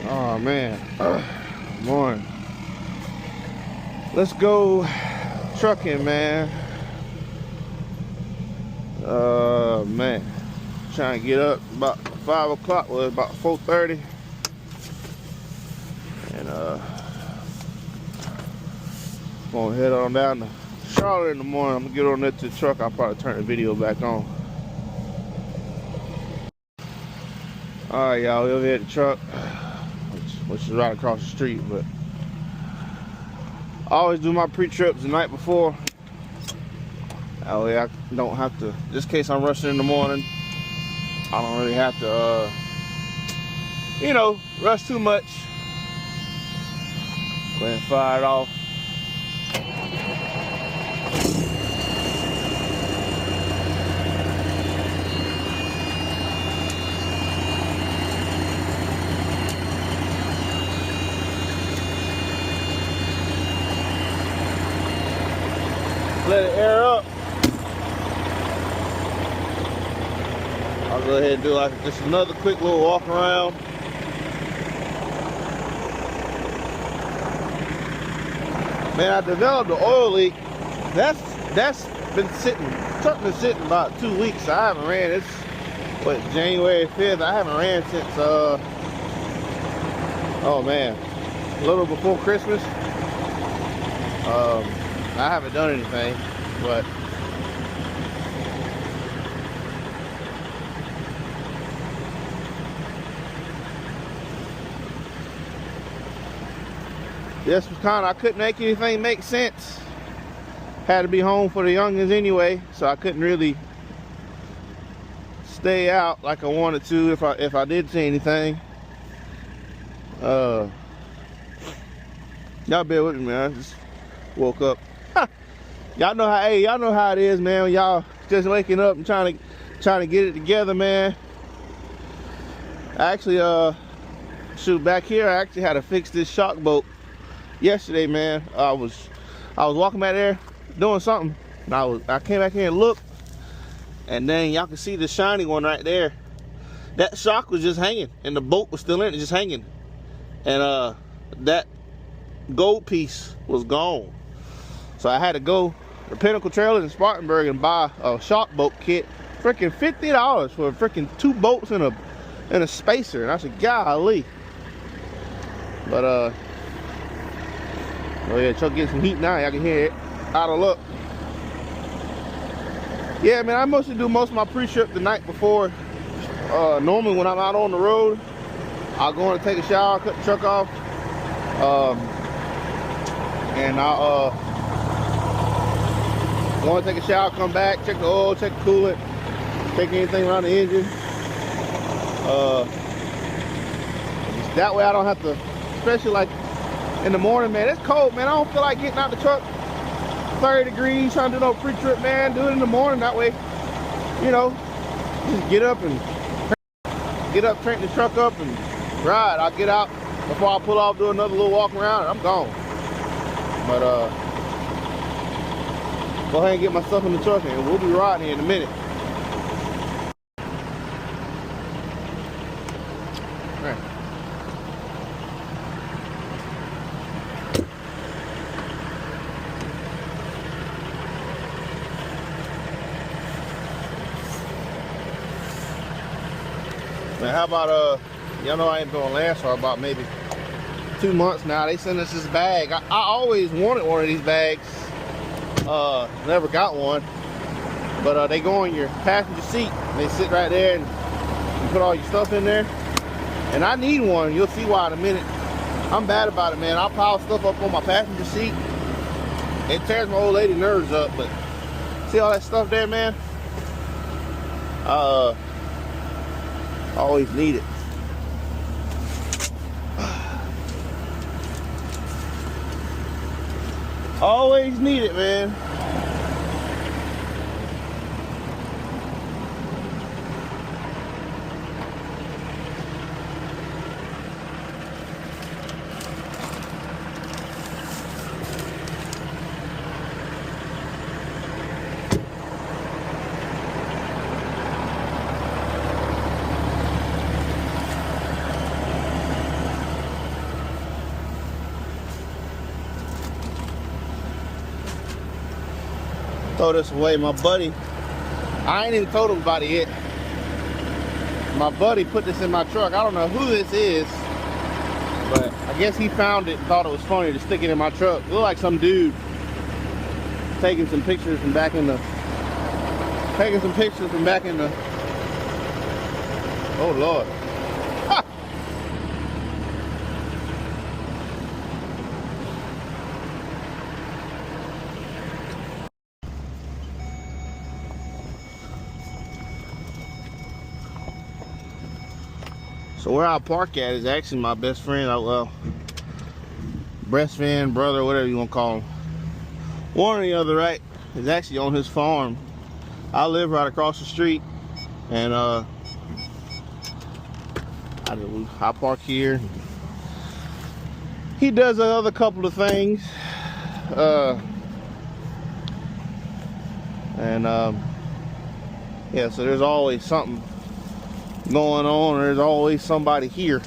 Oh man, morning. Let's go trucking, man. Man, trying to get up about 5 o'clock. Well, about 4:30, and gonna head on down to Charlotte in the morning. I'm gonna get on there to the truck. I'll probably turn the video back on. All right, y'all, over here at the truck, which is right across the street. But I always do my pre-trips the night before. That way I don't have to, just in case I'm rushing in the morning, I don't really have to, you know, rush too much. Go ahead and fire it off. Let it air up. I'll go ahead and do like just another quick little walk around. Man, I developed an oil leak. That's been sitting. Truck been sitting about 2 weeks. I haven't ran. It's what, January 5th. I haven't ran since oh man, a little before Christmas. I haven't done anything, but this was I couldn't make anything make sense. Had to be home for the youngins anyway, so I couldn't really stay out like I wanted to if I did see anything. Y'all bear with me, man. I just woke up. Y'all know how, hey, y'all know how it is, man. Y'all just waking up and trying to get it together, man. I actually, shoot, back here, I actually had to fix this shock bolt yesterday, man. I was walking back there doing something, and I came back here and looked, and then y'all can see the shiny one right there. That shock was just hanging, and the bolt was still in it, just hanging, and that gold piece was gone. So I had to go to Pinnacle Trailers in Spartanburg and buy a shock bolt kit. Freaking $50 for freaking 2 bolts and a spacer. And I said, golly. But oh yeah, truck getting some heat now. Y'all can hear it. Out of luck. Yeah, man, I mostly do most of my pre-trip the night before. Normally when I'm out on the road, I'll go in and take a shower, cut the truck off, and I'll go and take a shower, come back, check the oil, check the coolant, check anything around the engine. That way I don't have to, especially like in the morning, man. It's cold, man. I don't feel like getting out the truck 30 degrees, trying to do no pre-trip, man. Do it in the morning. That way, you know, just get up, crank the truck up and ride. I'll get out before I pull off, do another little walk around, and I'm gone. But go ahead and get my stuff in the truck, and we'll be riding here in a minute. All right. Man, how about y'all know I ain't been on last for about maybe 2 months now. They sent us this bag. I always wanted one of these bags. Never got one, but they go on your passenger seat. They sit right there, and you put all your stuff in there. And I need one. You'll see why in a minute. I'm bad about it, man. I'll pile stuff up on my passenger seat. It tears my old lady nerves up, but see all that stuff there, man? Always need it. Always need it, man. Throw this away. My buddy, I ain't even told him about it yet. My buddy put this in my truck. I don't know who this is, but I guess he found it and thought it was funny to stick it in my truck. It looked like some dude taking some pictures from back in the, oh Lord. Ha! So where I park at is actually my best friend, well, best friend, brother, whatever you want to call him. One or the other, right? Is actually on his farm. I live right across the street, and I park here. He does another couple of things, yeah. So there's always something going on. There's always somebody here.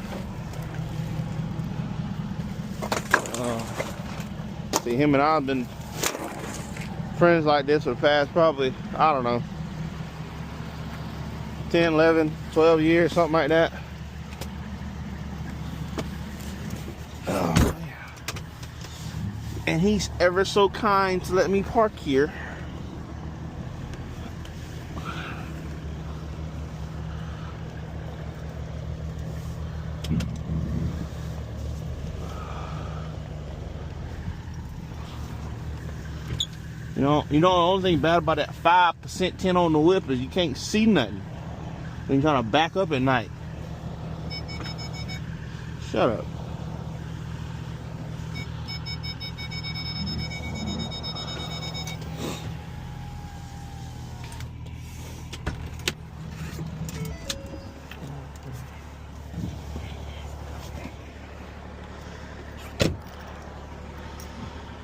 See, him and I have been friends like this for the past probably, I don't know, 10, 11, 12 years, something like that. Oh, man. And he's ever so kind to let me park here. You know the only thing bad about that 5% tint on the whip is you can't see nothing when you're trying to back up at night. Shut up.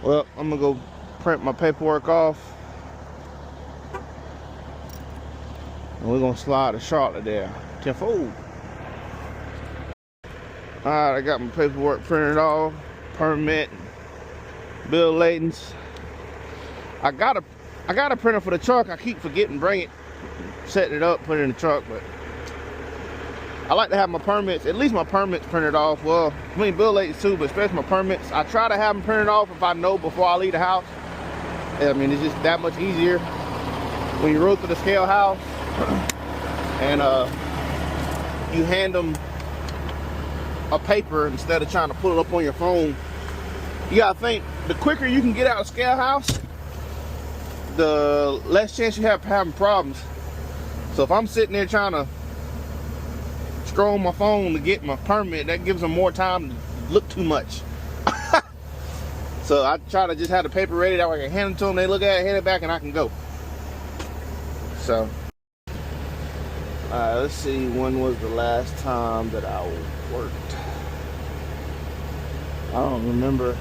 Well, I'm gonna go print my paperwork off, and we're gonna slide to Charlotte there. Tenfold. Alright, I got my paperwork printed off, permit, bill of ladings. I got a printer for the truck. I keep forgetting to bring it, setting it up, put it in the truck, but I like to have my permits, at least my permits printed off. Well, I mean bill of ladings too, but especially my permits. I try to have them printed off if I know before I leave the house. I mean, it's just that much easier when you roll through the scale house and you hand them a paper instead of trying to pull it up on your phone. You gotta think, the quicker you can get out of scale house, the less chance you have of having problems. So if I'm sitting there trying to scroll my phone to get my permit, that gives them more time to look too much. So I try to just have the paper ready, that way I can hand it to them, they look at it, hand it back, and I can go. So, let's see, when was the last time that I worked? I don't remember.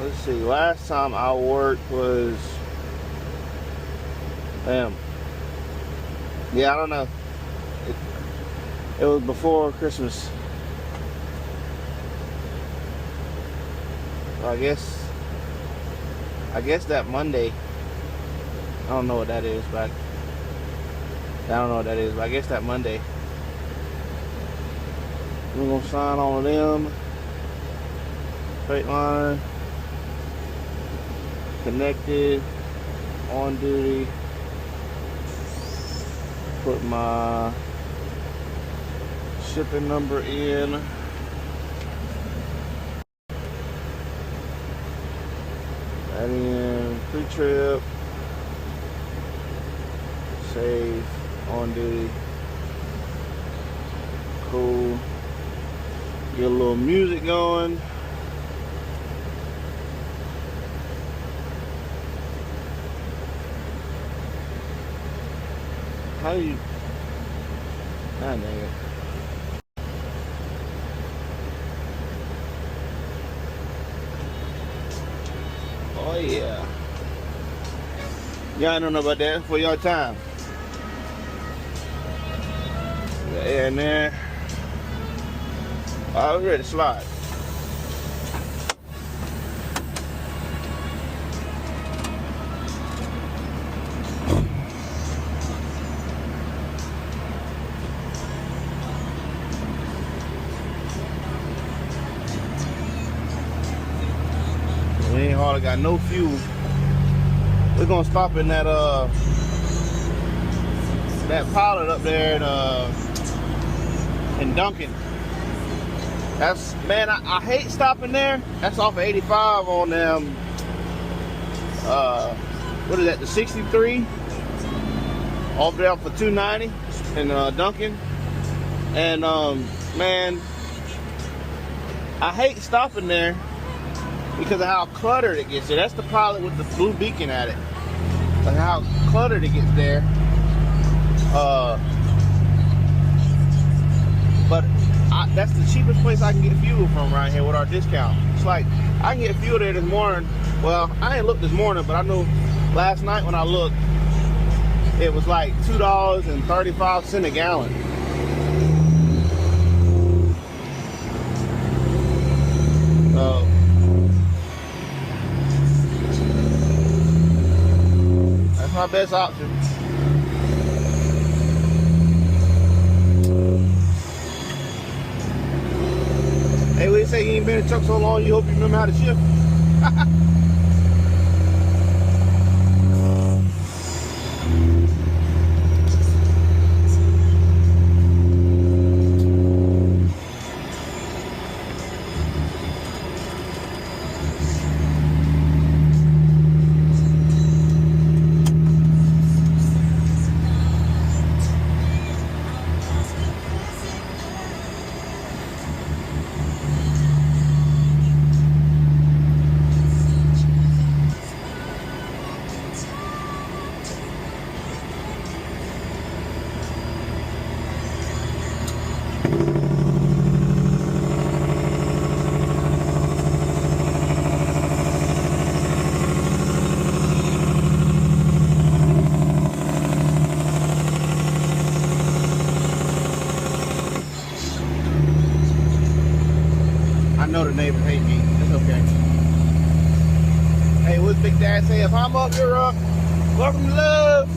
Let's see, last time I worked was, damn. Yeah, I don't know. It was before Christmas. I guess that Monday. I don't know what that is, but I guess that Monday. We're gonna sign all of them. Straight line. Connected. On duty. Put my shipping number in. Add in pre-trip, save, on duty, cool, get a little music going. How do you, ah, dang it. Oh yeah. Y'all don't know about that for your time. Got air in there. All ready to slide. car got no fuel. We're gonna stop in that pilot up there in Duncan. That's, man, I hate stopping there. That's off of 85 on them. What is that? The 63 off there for 290 in Duncan. And man, I hate stopping there because of how cluttered it gets there. That's the pilot with the blue beacon at it. Like how cluttered it gets there. But that's the cheapest place I can get fuel from right here with our discount. It's like I can get fuel there this morning. Well, I didn't look this morning, but I know last night when I looked, it was like $2.35 a gallon. So that's my best option. Hey, we say you ain't been in a truck so long, you hope you remember how to shift. I know the neighbors hate me. It's okay. Hey, what's Big Dad say? If I'm up, you're up. Welcome to love.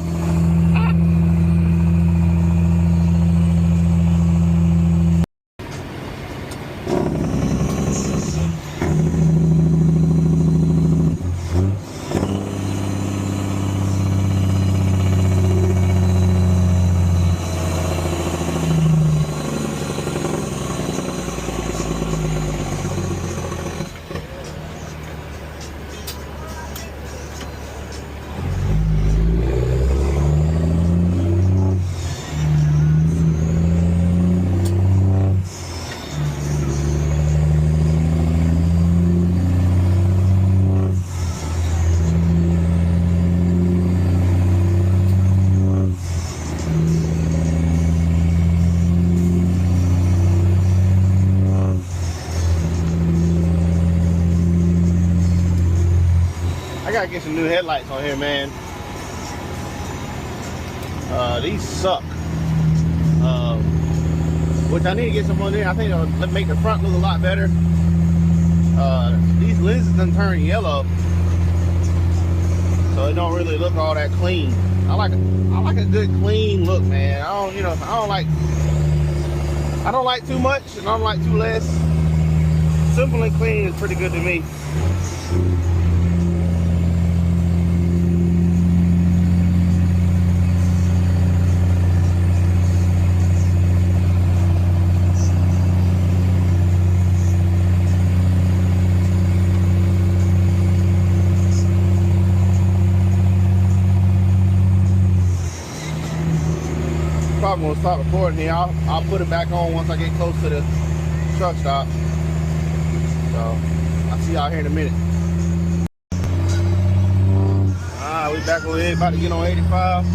I gotta get some new headlights on here, man. These suck. Which I need to get some on there. I think it'll make the front look a lot better. These lenses done turn yellow, so it don't really look all that clean. I like a good clean look, man. I don't like too much and I don't like too less. Simple and clean is pretty good to me. Probably gonna stop recording here. I'll put it back on once I get close to the truck stop. So I'll see y'all here in a minute. Alright, we back over here, about to get on 85.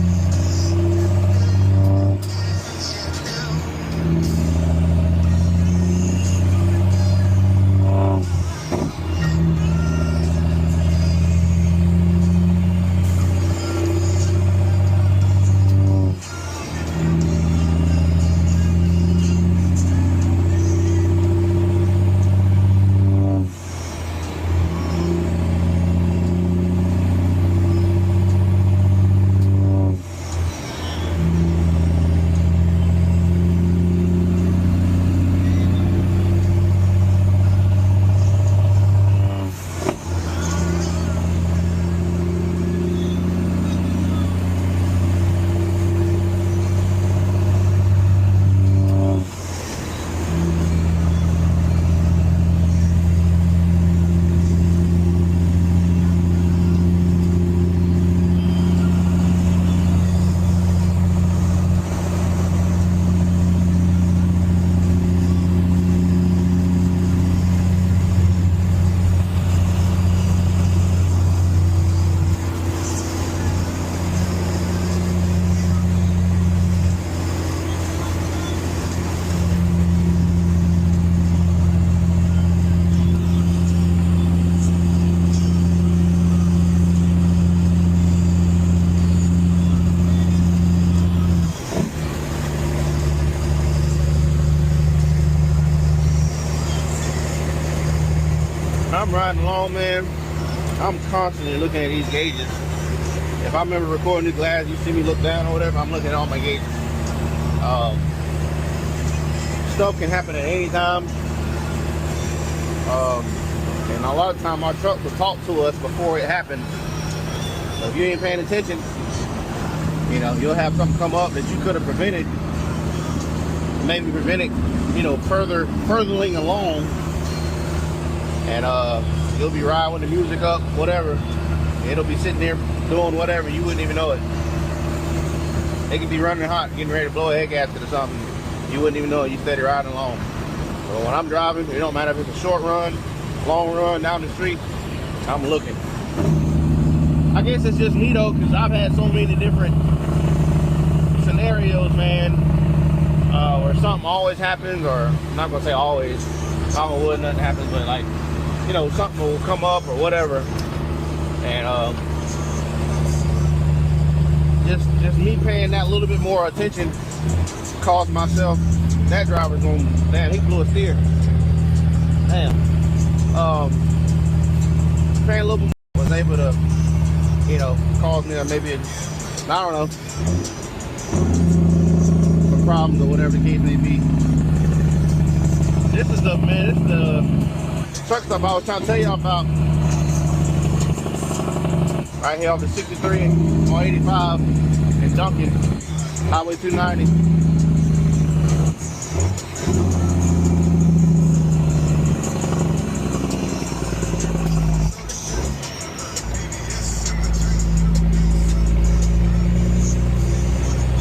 I'm riding along, man, I'm constantly looking at these gauges. If I remember recording the glass, you see me look down or whatever, I'm looking at all my gauges. Stuff can happen at any time. And a lot of time our trucks will talk to us before it happens. So if you ain't paying attention, you know, you'll have something come up that you could have prevented. Maybe prevented, you know, furthering along. And you'll be riding with the music up, whatever. It'll be sitting there doing whatever, you wouldn't even know it. They could be running hot, getting ready to blow a head gasket or something. You wouldn't even know it, you steady riding along. So when I'm driving, it don't matter if it's a short run, long run, down the street, I'm looking. I guess it's just me though, because I've had so many different scenarios, man, where something always happens, or I'm not gonna say always, knock on wood, nothing happens, but like, you know, something will come up or whatever, and just me paying that little bit more attention caused myself. That driver's going, damn, he blew a steer. Damn. Paying a little bit more was able to, you know, cause me maybe I don't know, some problems or whatever the case may be. This is the, man, this is the truck stop I was trying to tell y'all about. Right here off the 63 on 85 in Duncan, Highway 290.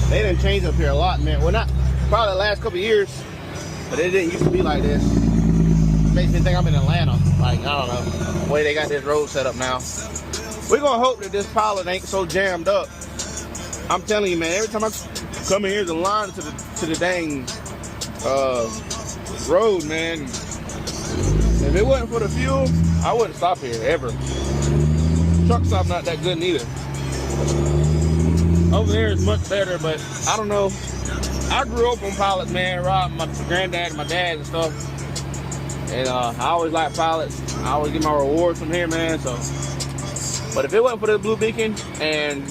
They didn't change up here a lot, man. Well, not probably the last couple of years, but it didn't used to be like this. Makes me think I'm in Atlanta. Like, I don't know, the way they got this road set up now. We're gonna hope that this pilot ain't so jammed up. I'm telling you, man, every time I come in here, the line to the dang road, man. If it wasn't for the fuel, I wouldn't stop here ever. Truck stop not that good neither. Over there is much better, but I don't know. I grew up on pilots, man, riding my granddad and my dad and stuff. And I always liked pilots. I always get my rewards from here, man. So, but if it wasn't for the blue beacon and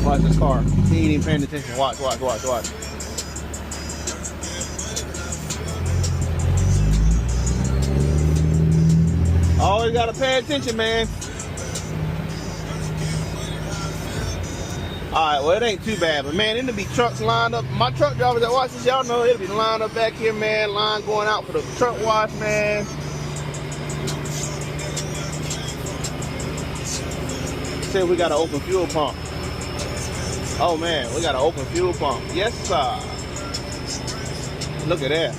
watch this car, he ain't even paying attention. Watch, watch, watch, watch. Always gotta pay attention, man. Alright, well, it ain't too bad, but man, it'll be trucks lined up. My truck drivers that watch this, y'all know it'll be lined up back here, man. Line going out for the truck wash, man. See if we got an open fuel pump. Oh man, we got an open fuel pump. Yes, sir. Look at that.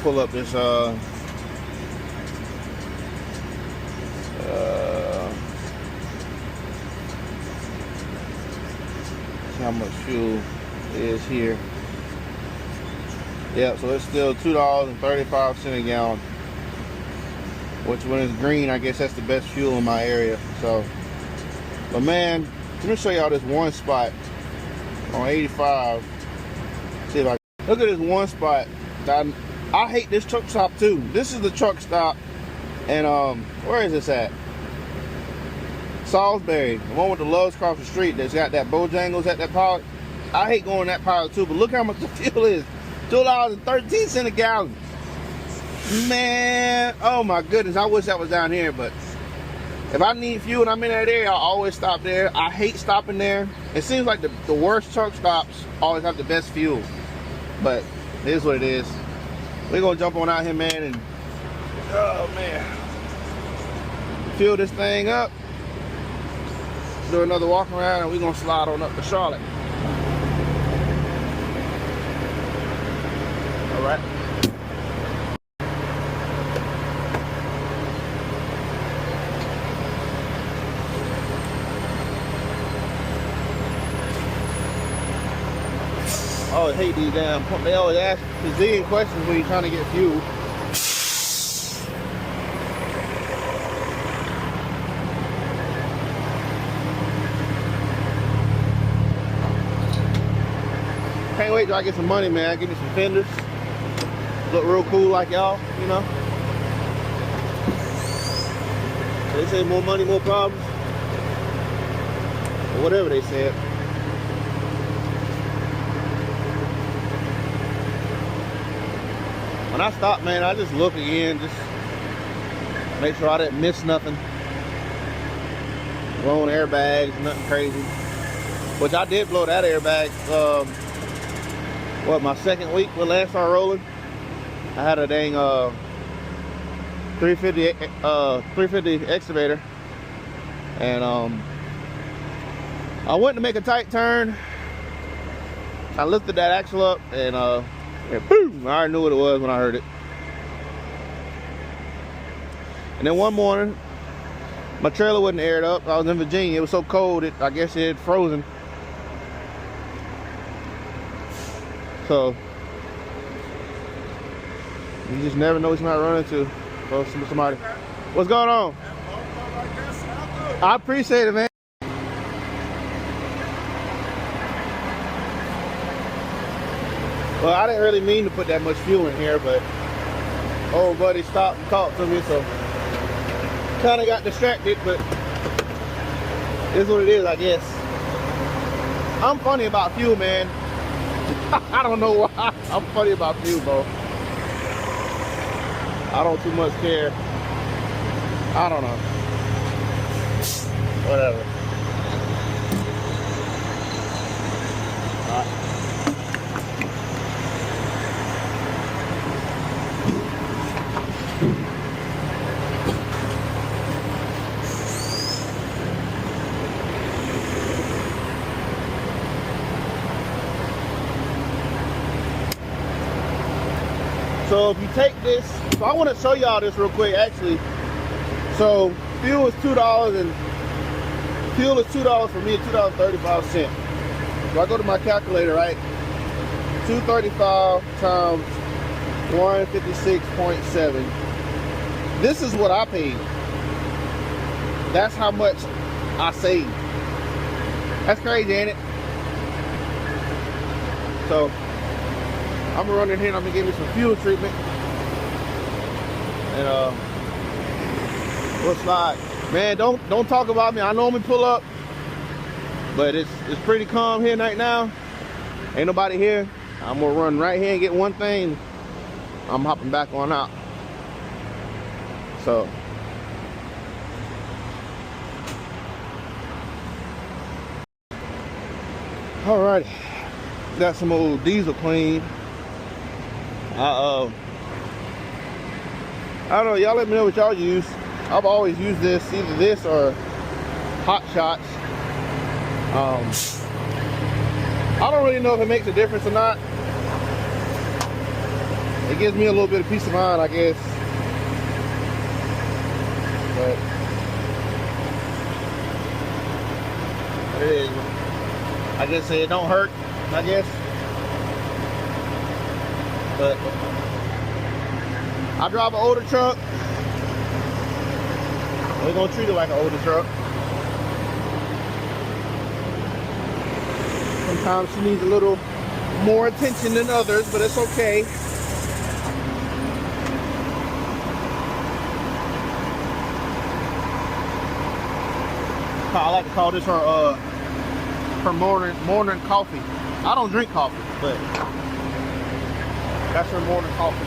Pull up this see how much fuel is here. Yep, so it's still $2.35 a gallon, which when it's green, I guess that's the best fuel in my area. So, but man, let me show y'all this one spot on 85. See if I look at this one spot that I hate this truck stop too. This is the truck stop, and where is this at? Salisbury, the one with the Loves across the street that's got that Bojangles at that pilot. I hate going that pilot too, but look how much the fuel is. $2.13 a gallon. Man, oh my goodness, I wish that was down here, but if I need fuel and I'm in that area, I always stop there. I hate stopping there. It seems like the worst truck stops always have the best fuel, but it is what it is. We're gonna jump on out here, man, and oh man, fill this thing up, do another walk around, and we're gonna slide on up to Charlotte. All right. always hate these damn pumps. They always ask gazillion questions when you're trying to get fuel. Can't wait till I get some money, man. Give me some fenders. Look real cool like y'all, you know. They say more money, more problems. Or whatever they said. When I stop, man, I just look again, just make sure I didn't miss nothing. Blowing airbags, nothing crazy. Which I did blow that airbag, my second week when last started rolling. I had a dang 350 excavator, and I went to make a tight turn. I lifted that axle up, and boom! I already knew what it was when I heard it. And then one morning, my trailer wasn't aired up. I was in Virginia. It was so cold, I guess it had frozen. So you just never know what you might run into. Or somebody. What's going on? I appreciate it, man. Well, I didn't really mean to put that much fuel in here, but old buddy stopped and talked to me, so kind of got distracted, but it's what it is, I guess. I'm funny about fuel, man. I don't know why. I'm funny about fuel, bro. I don't too much care. I don't know. Whatever. All right. So if you take this, so I want to show y'all this real quick actually. So fuel is $2 and fuel is $2 for me, $2.35. So I go to my calculator, right? 235 times 156.7. This is what I paid. That's how much I saved. That's crazy, ain't it? So I'm gonna run in here and I'm gonna give me some fuel treatment. And we'll slide. Man, don't talk about me. I normally pull up, but it's pretty calm here right now. Ain't nobody here. I'm gonna run right here and get one thing. I'm hopping back on out. So alright. Got some old diesel clean. I don't know, y'all let me know what y'all use. I've always used this, either this or Hot Shots. I don't really know if it makes a difference or not. It gives me a little bit of peace of mind, I guess. But it is. I just say it don't hurt, I guess. But I drive an older truck. We're gonna treat it like an older truck. Sometimes she needs a little more attention than others, but it's okay. I like to call this her morning coffee. I don't drink coffee, but that's her morning coffee.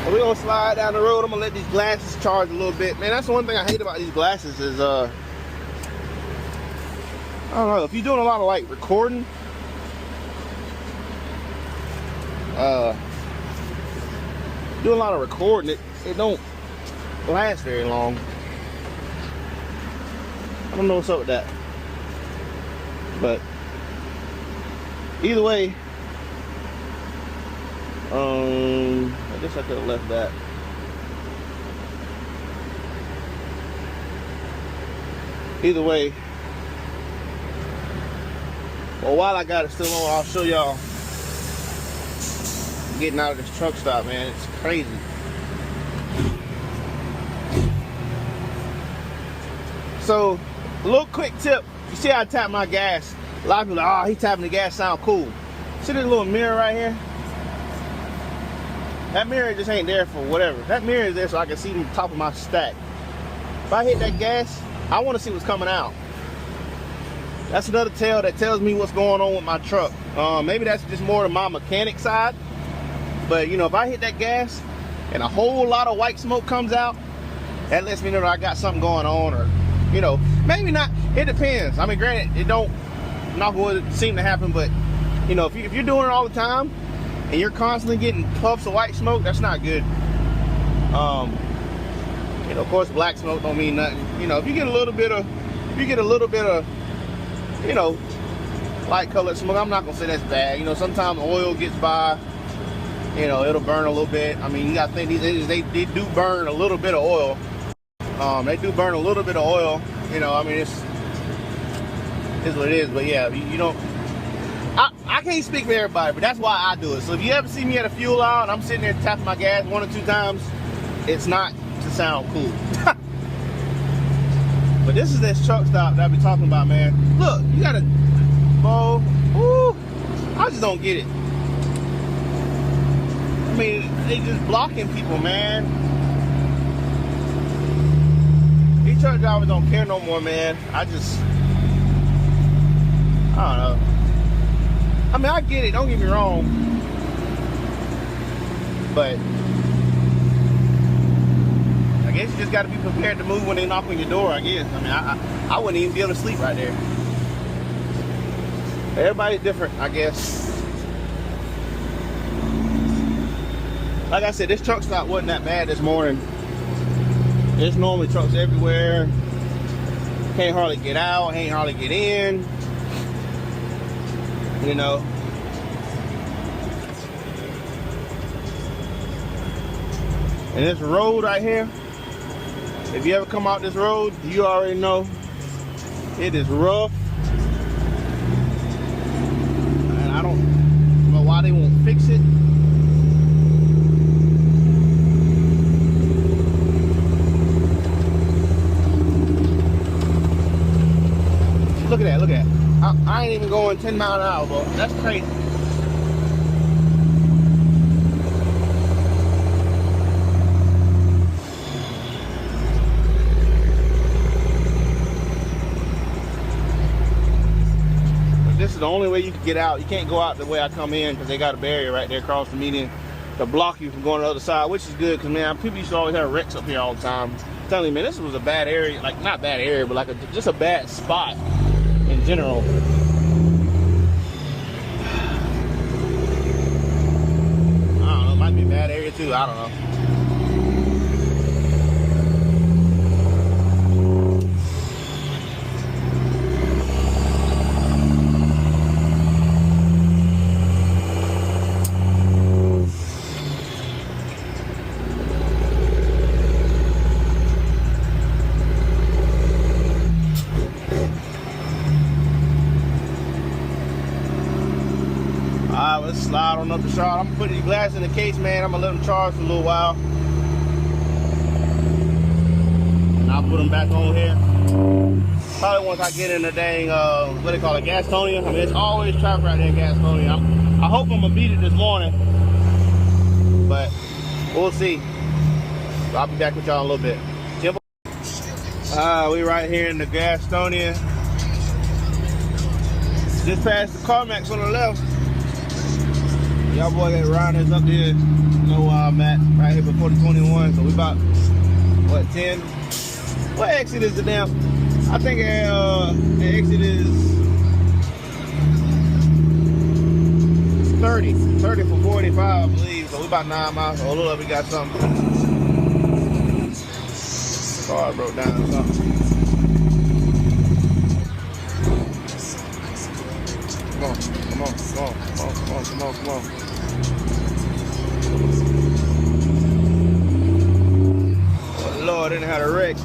We're gonna slide down the road. I'm gonna let these glasses charge a little bit. Man, that's the one thing I hate about these glasses is I don't know, if you're doing a lot of like recording, doing a lot of recording, it don't last very long. I don't know what's up with that. But either way, I guess I could have left that. Either way, Well, while I got it still on, I'll show y'all getting out of this truck stop, man. It's crazy. So, a little quick tip. You see how I tap my gas? A lot of people are like, oh, he tapping the gas, sound cool. See this little mirror right here? That mirror just ain't there for whatever. That mirror is there so I can see the top of my stack. If I hit that gas, I want to see what's coming out. That's another tell that tells me what's going on with my truck. Maybe that's just more to my mechanic side. But you know, if I hit that gas and a whole lot of white smoke comes out, that lets me know that I got something going on, or you know, maybe not. It depends. I mean, granted, it don't, knock on wood, seem to happen, but you know, if you're doing it all the time and you're constantly getting puffs of white smoke, that's not good. You know, of course, black smoke don't mean nothing. You know, if you get a little bit of, you know, light colored smoke, I'm not gonna say that's bad. You know, sometimes oil gets by. You know, it'll burn a little bit. I mean, you gotta think these engines, they do burn a little bit of oil. They do burn a little bit of oil. You know, I mean, it's what it is. But yeah, you don't. I can't speak for everybody, but that's why I do it. So if you ever see me at a fuel aisle and I'm sitting there tapping my gas 1 or 2 times, it's not to sound cool. But this is this truck stop that I be talking about, man. Look, you gotta, oh, ooh, I just don't get it. I mean, they just blocking people, man. These truck drivers don't care no more, man. I don't know. I mean, I get it, don't get me wrong. But I guess you just got to be prepared to move when they knock on your door, I guess. I mean, I wouldn't even be able to sleep right there. Everybody's different, I guess. Like I said, this truck stop wasn't that bad this morning. There's normally trucks everywhere. Can't hardly get out, can't hardly get in. You know. And this road right here, if you ever come out this road, you already know it is rough. And I don't know why they won't fix it. Look at that, look at that. I ain't even going 10 miles an hour, bro. That's crazy. This is the only way you can get out. You can't go out the way I come in because they got a barrier right there across the median to block you from going to the other side, which is good because, man, people used to always have wrecks up here all the time. I'm telling you, man, this was a bad area. Like, not bad area, but like just a bad spot in general. I don't know, it might be a bad area too, I don't know. Let's slide on up the shot. I'm gonna put these glasses in the case, man. I'm gonna let them charge for a little while. And I'll put them back on here. Probably once I get in the dang, what they call it, Gastonia. I mean, it's always traffic right there in Gastonia. I hope I'm gonna beat it this morning. But we'll see. So I'll be back with y'all in a little bit. We right here in the Gastonia. Just past the CarMax on the left. Y'all boy that riders up there know where I'm at, right here before the 21. So we about, what, 10? What exit is the damn? I think the exit is 30 for 45, I believe. So we about 9 miles. Oh, look, we got something. Car broke down or something. Come on, come on, come on, come on, come on, come on, come on. Oh Lord, I didn't have a wreck.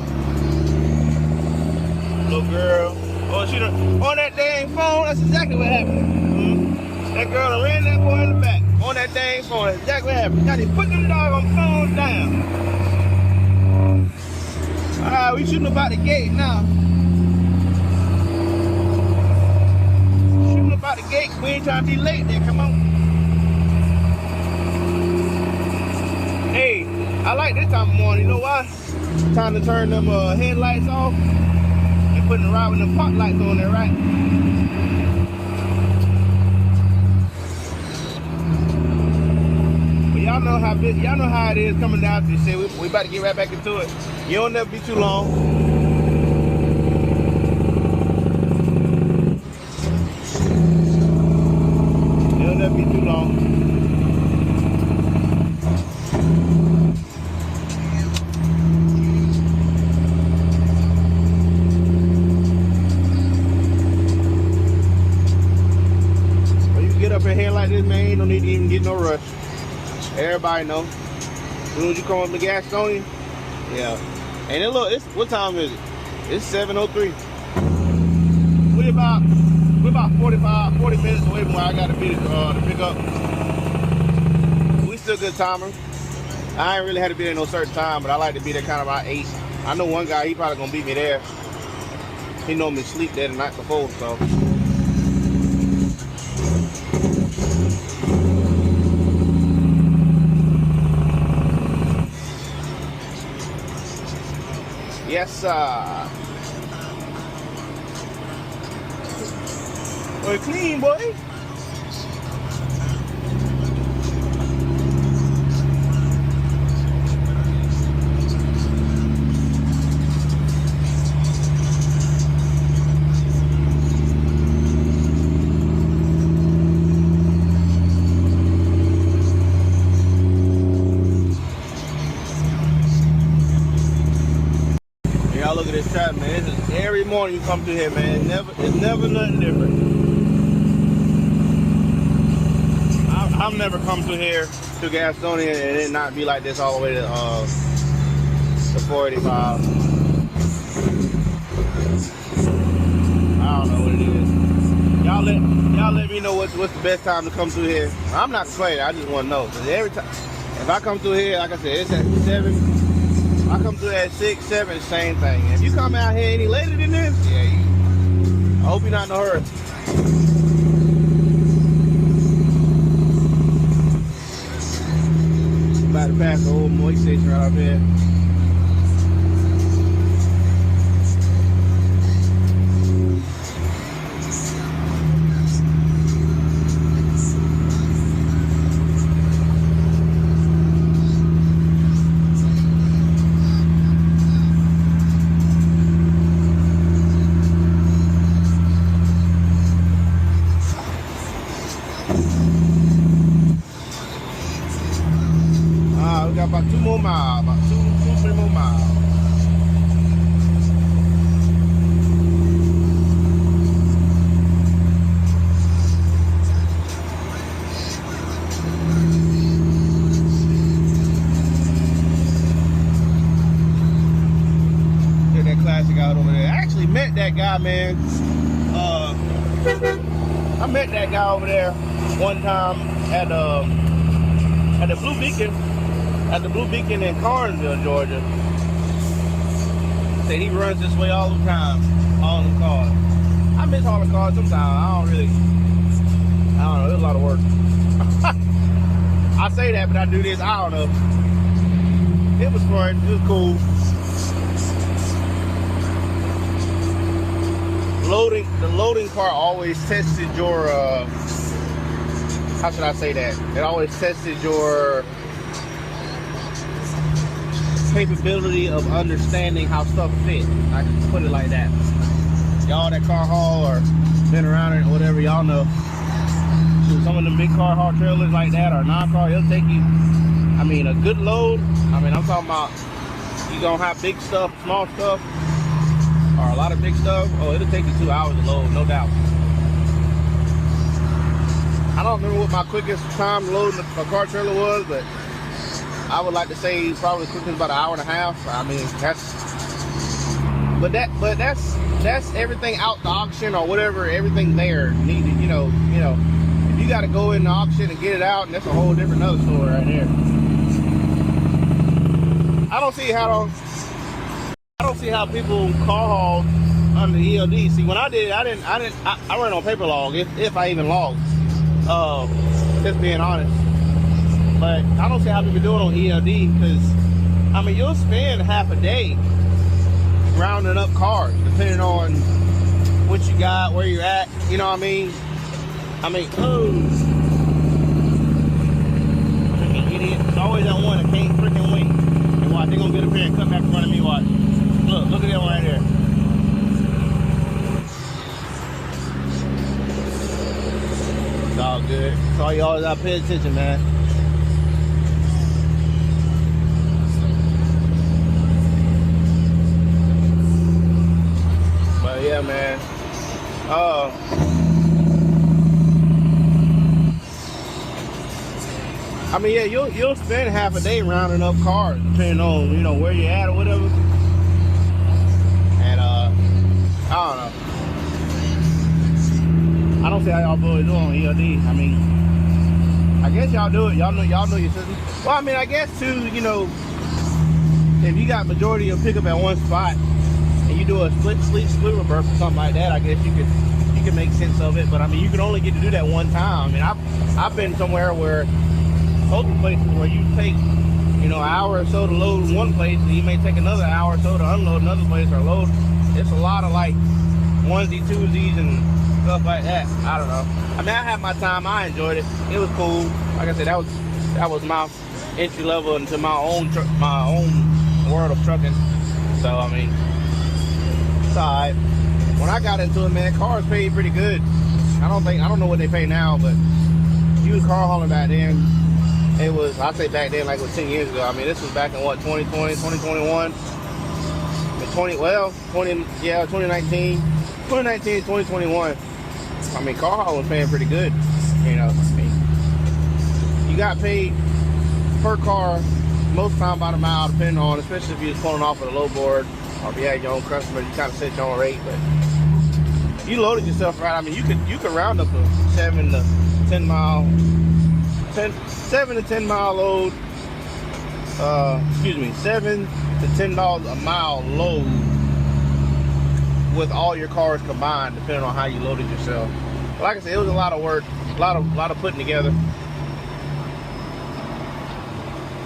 Little girl. Oh, she done, on that dang phone, that's exactly what happened. That girl done ran that boy in the back. On that dang phone, that's exactly what happened. Got him putting the dog on the phone down. Alright, we shooting about the gate now. Shooting about the gate, we ain't trying to be late there, come on. Hey, I like this time of morning, you know why? Time to turn them headlights off and putting the ride with them pop lights on there, right? But y'all know how it is coming down to this shit. We about to get right back into it. You don't never be too long. You don't never be too long. Here like this, man, you don't need to even get no rush. Everybody know. As soon as you come up to Gastonia, yeah. And then look, what time is it? It's 7:03. We're about 40 minutes away from where I got to be to pick up. We still good timers. I ain't really had to be there no certain time, but I like to be there kind of about 8. I know one guy, he probably gonna beat me there. He normally sleep there the night before, so. Yes, sir. We're clean, boy. Look at this traffic, man. This is every morning you come through here, man. It's never nothing different. I've never come through here to Gastonia and it not be like this all the way to 485. I don't know what it is. Y'all let me know what's the best time to come through here. I'm not complaining. I just want to know. Cause every time, if I come through here, like I said, it's at 7. I come through at 6, 7, same thing. If you come out here any later than this, yeah, I hope you're not in a hurry. About to pass the old moist station right up here. We got about 2 more miles, about 3 more miles. Get that classic out over there. I actually met that guy, man. I met that guy over there one time at the Blue Beacon. At the Blue Beacon in Carnesville, Georgia. Said he runs this way all the time, hauling the cars. I miss hauling cars sometimes. I don't know, it's a lot of work. I say that, but I do this, I don't know. It was fun, it was cool. The loading part always tested your, how should I say that? It always tested your capability of understanding how stuff fits. I can put it like that. Y'all that car haul or been around it or whatever, y'all know. So some of the big car haul trailers like that or non-car, it'll take you, I mean, a good load. I mean, I'm talking about you gonna have big stuff, small stuff, or a lot of big stuff. Oh, it'll take you 2 hours to load, no doubt. I don't remember what my quickest time loading a car trailer was, but I would like to say probably quickest about 1.5 hours. I mean, that's that's everything out the auction or whatever, everything there needed, you know, if you got to go in the auction and get it out, and that's a whole different other story right there. I don't see how people car haul under ELD. See, when I did, I ran on paper log, if I even logged, just being honest. But I don't see how people do it on ELD, because I mean, you'll spend half a day rounding up cars, depending on what you got, where you're at, you know what I mean? Oh, freaking idiot. It's always that one that can't freaking wait. And watch, they're gonna get up here and cut back in front of me, watch. Look at that one right there. It's all good. It's all y'all gotta pay attention, man. But yeah, man. I mean, yeah, you'll spend half a day rounding up cars, depending on, you know, where you're at or whatever. And I don't know. I don't see how y'all boys do on ELD. I mean, I guess y'all do it. Y'all know your system. Well, I mean, I guess too, you know, if you got majority of pickup at one spot and you do a split reverse or something like that, I guess you could make sense of it. But I mean, you can only get to do that one time. I mean, I've been somewhere where most places where you take, you know, an hour or so to load one place, and you may take another hour or so to unload another place or load. It's a lot of like onesie, twosies, and stuff like that. I don't know. I mean, I had my time. I enjoyed it. It was cool. Like I said, that was my entry level into my own world of trucking. So I mean, it's alright. When I got into it, man, cars paid pretty good. I don't know what they pay now, but you was car hauling back then. It was, I say back then, like it was 10 years ago. I mean, this was back in what, 2020, 2021? 2019, 2021. I mean, car haul was paying pretty good. You know, I mean, you got paid per car most time by the mile, depending on, especially if you was pulling off with a low board, or if you had your own customer, you kind of set your own rate. But you loaded yourself right. I mean, you could round up a 7 to 10 mile load. 7 to $10 a mile load with all your cars combined, depending on how you loaded yourself. But like I said, it was a lot of work, a lot of putting together.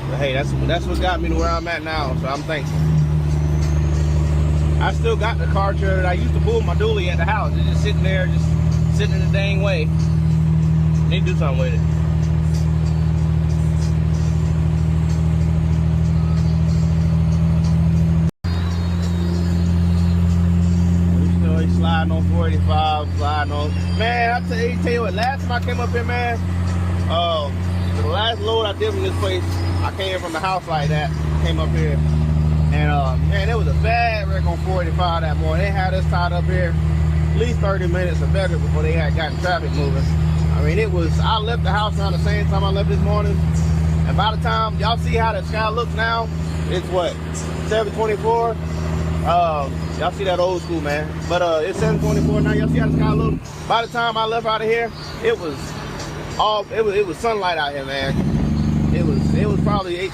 But hey, that's what got me to where I'm at now, so I'm thankful. I still got the car trailer that I used to pull my dually at the house. It's just sitting there, just sitting in the dang way. Need to do something with it. Sliding on 485, sliding on. Man, I tell you what, last time I came up here, man, the last load I did from this place, I came from the house like that, came up here, and man, it was a bad wreck on 485 that morning. They had us tied up here at least 30 minutes or better before they had gotten traffic moving. I mean, I left the house around the same time I left this morning, and by the time, y'all see how the sky looks now, it's what, 7:24? Y'all see that old school, man. But it's 7:24 now. Y'all see how the sky look? By the time I left out of here, it was sunlight out here, man. It was probably 8.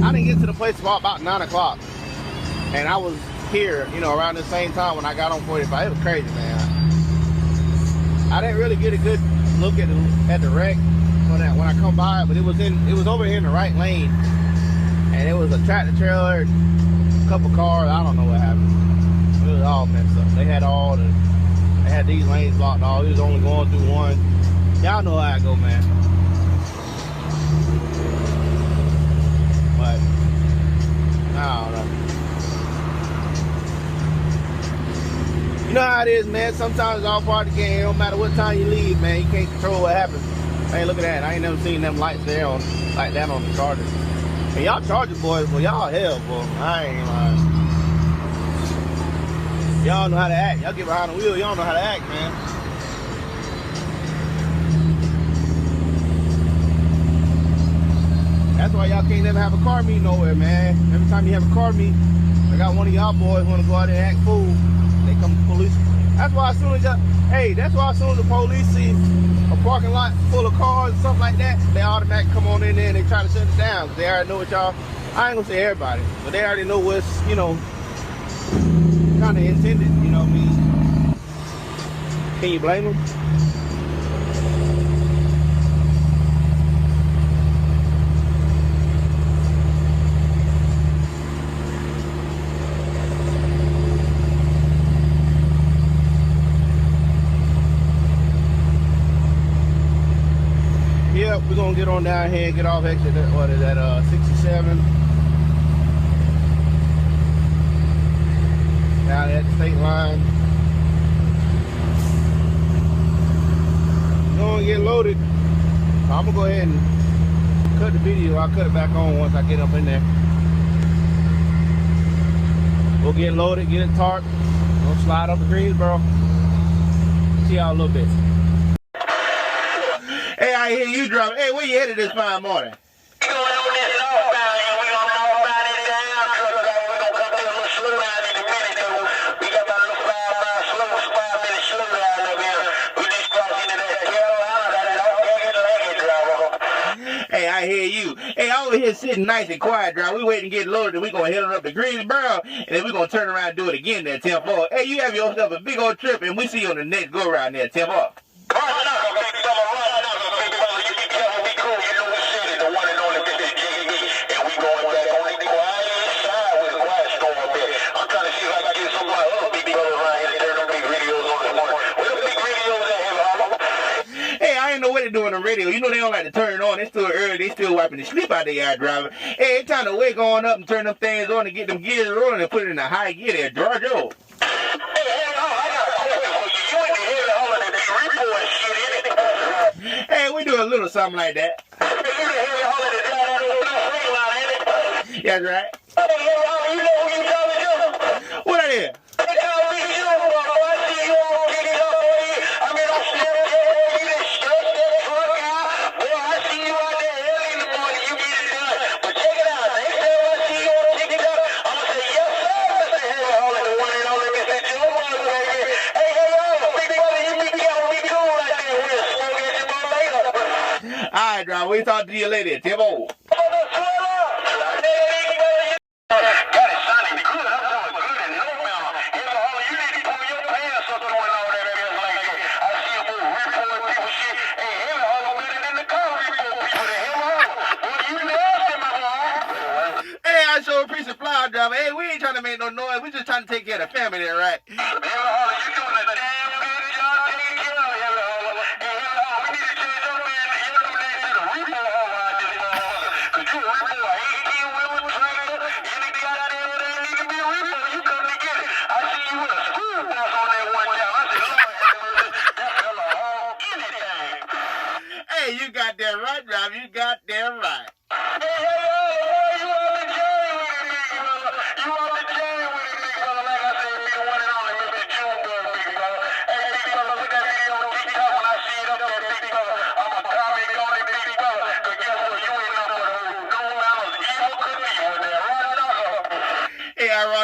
I didn't get to the place about 9 o'clock, and I was here, you know, around the same time when I got on 45. It was crazy, man. I didn't really get a good look at the wreck when I come by, but it was over here in the right lane, and it was a tractor trailer. Couple cars, I don't know what happened. It was all messed up. They had these lanes blocked off. He was only going through one. Y'all know how I go, man. But I don't know. You know how it is, man. Sometimes it's all part of the game. It don't matter what time you leave, man. You can't control what happens. Hey, look at that. I ain't never seen them lights there like that on the Chargers. And y'all Charger boys, well, y'all hell, boy. I ain't lying. Y'all know how to act. Y'all get behind the wheel, y'all know how to act, man. That's why y'all can't never have a car meet nowhere, man. Every time you have a car meet, I got one of y'all boys want to go out there and act fool. They come to police. That's why as soon as the police see a parking lot full of cars and something like that, they automatically come on in there and they try to shut it down. Cause they already know what y'all, I ain't gonna say everybody, but they already know what's, you know, kind of intended, you know what I mean? Can you blame them? Yep, we're gonna get on down here and get off exit. What is that? 67. Down at the state line. We're gonna get loaded. So I'm gonna go ahead and cut the video. I'll cut it back on once I get up in there. We'll get loaded, get it tarped. We'll slide up to Greensboro. See y'all a little bit. Hey, I hear you driving. Hey, where you headed this fine morning? We going on this northbound, and we gonna northbound it down. We gonna come to a little slow down in a minute, though. We got about a little 5-minute slow down up here. We just crossed into that Carolina, that long-legged driver. Hey, I hear you. Hey, I over here sitting nice and quiet, driver. We waiting to get loaded, and we gonna head on up to Greensboro, and then we gonna turn around and do it again there, 10-4. Hey, you have yourself a big old trip, and we see you on the next go around there, 10-4. Doing the radio, you know they don't like to turn it on. It's still early, they still wiping the sleep out of y'all driver. Hey, it's time to wake on up and turn them things on and get them gears rolling and put it in a high gear there, Georgia. Hey, we do a little something like that. That's right. What are they? Alright, driver, we talk to you later, Tibbo. Driver. Hey, we ain't trying to make no noise. We just trying to take care of the family there, right? You doing a damn good job taking care of we need to change your name to the repo out this because you a repo, 18-wheeler trailer, anything out there that ain't need to be a repo, you come to get it. I see you with a school bus on that one time. I said, Lord, that fella haul anything. Hey, you got that right, driver. You got that right.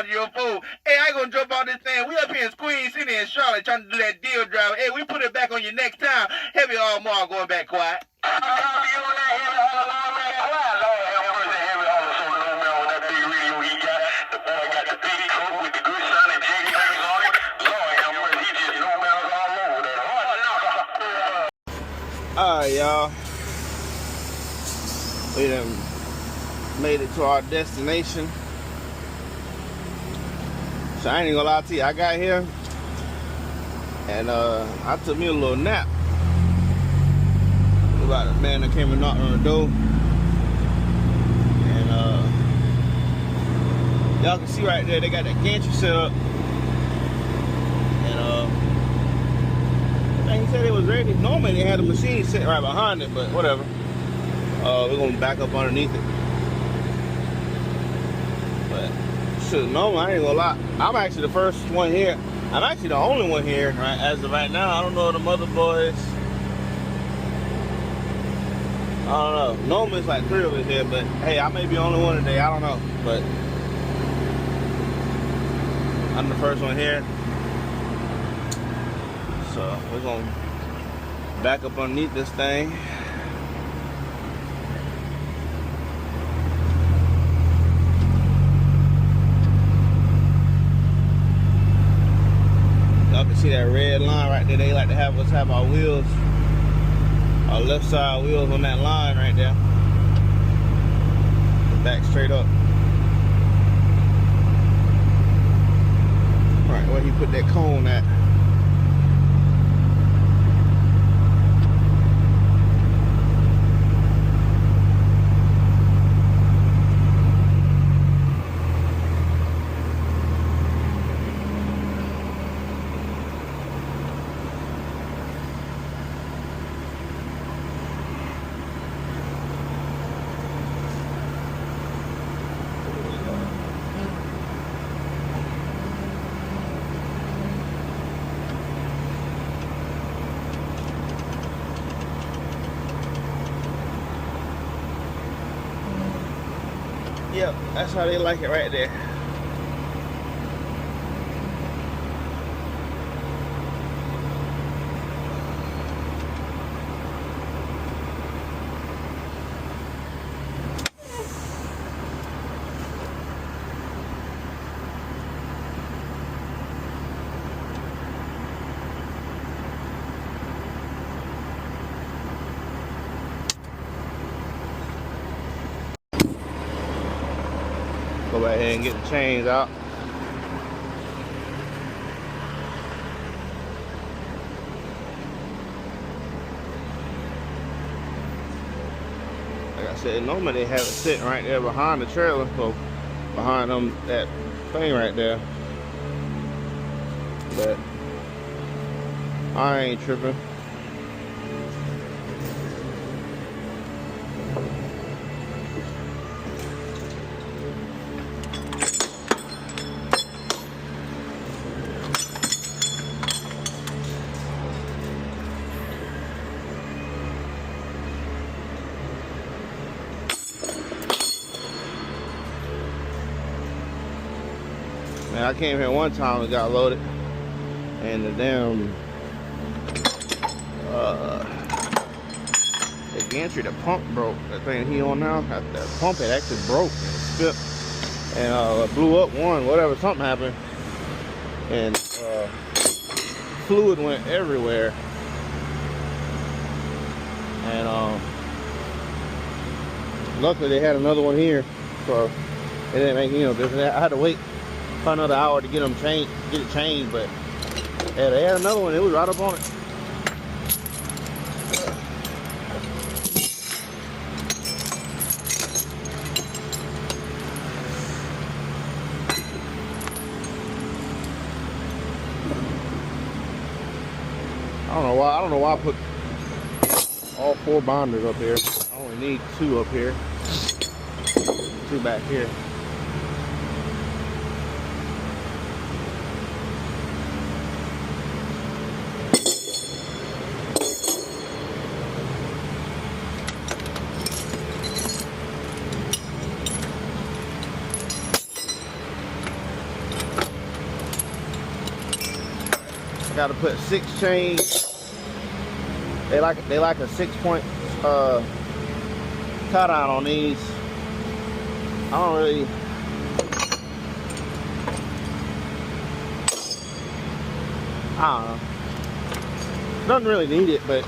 Your fool. Hey, I ain't gonna jump on this thing. We up here in Queen City in Charlotte trying to do that deal driver. Hey, we put it back on you next time. HeavyHaulMals going back quiet. Alright, y'all. We done made it to our destination. So I ain't gonna lie to you, I got here and I took me a little nap. About a man that came and knocked on the door. And y'all can see right there, they got that gantry set up. And I think he said it was ready. Normally they had a machine sitting right behind it, but whatever. We're gonna back up underneath it. But no, I ain't gonna lie. I'm actually the first one here. I'm actually the only one here, right? As of right now, I don't know the mother boys. I don't know. Normally it's like 3 of us here, but hey, I may be the only one today. I don't know, but I'm the first one here. So we're gonna back up underneath this thing. Y'all can see that red line right there. They like to have us have our wheels, our left side wheels on that line right there. Back straight up. Right where he put that cone at. Yep, that's how they like it right there. Go back ahead and get the chains out. Like I said, normally they have it sitting right there behind the trailer, so behind them that thing right there. But I ain't tripping. Man, I came here one time and got loaded, and the damn the gantry, the pump broke. That thing he on now, that pump had actually broke and spit and blew up whatever, something happened, and fluid went everywhere. And luckily they had another one here, so it didn't make difference. I had to wait for another hour to get them changed, get it changed, but yeah, they had another one. It was right up on it. I don't know why I put all 4 binders up here. I only need 2 up here, 2 back here. I gotta put 6 chains. They like a 6-point tie down on these. I don't really. I don't know. Doesn't really need it, but.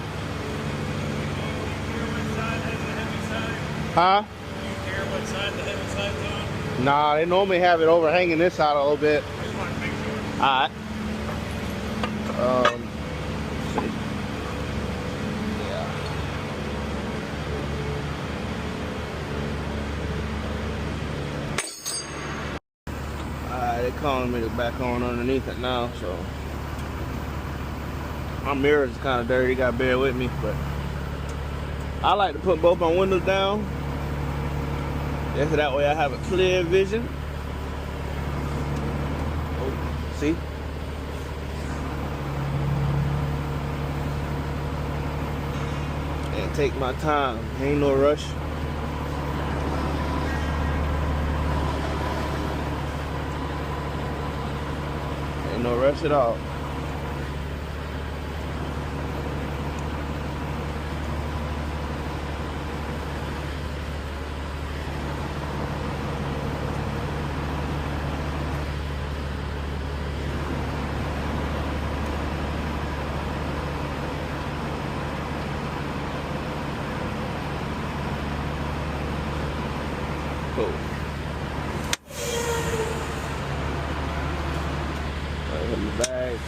Huh? Do you care what side the heavy side's on? Nah, they normally have it overhanging this side a little bit. I just want to make sure. Alright. Let's see. Yeah. Alright, they're calling me to back on underneath it now, so. My mirror is kind of dirty, you gotta bear with me, but I like to put both my windows down. Just so that way I have a clear vision. Oh, see? And take my time, ain't no rush. No rush at all. Cool. Right, hit the bag.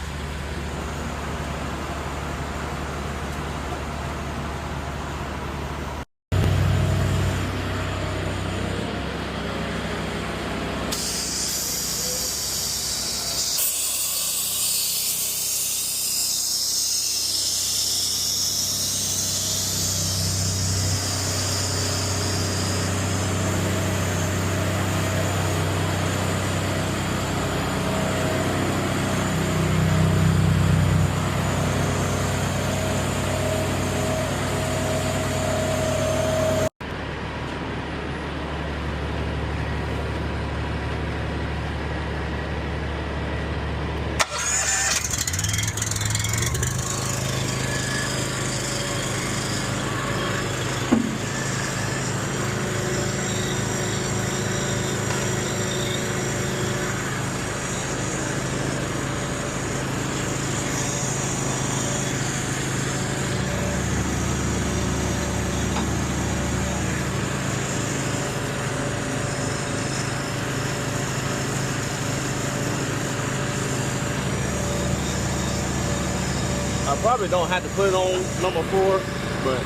I probably don't have to put it on number 4, but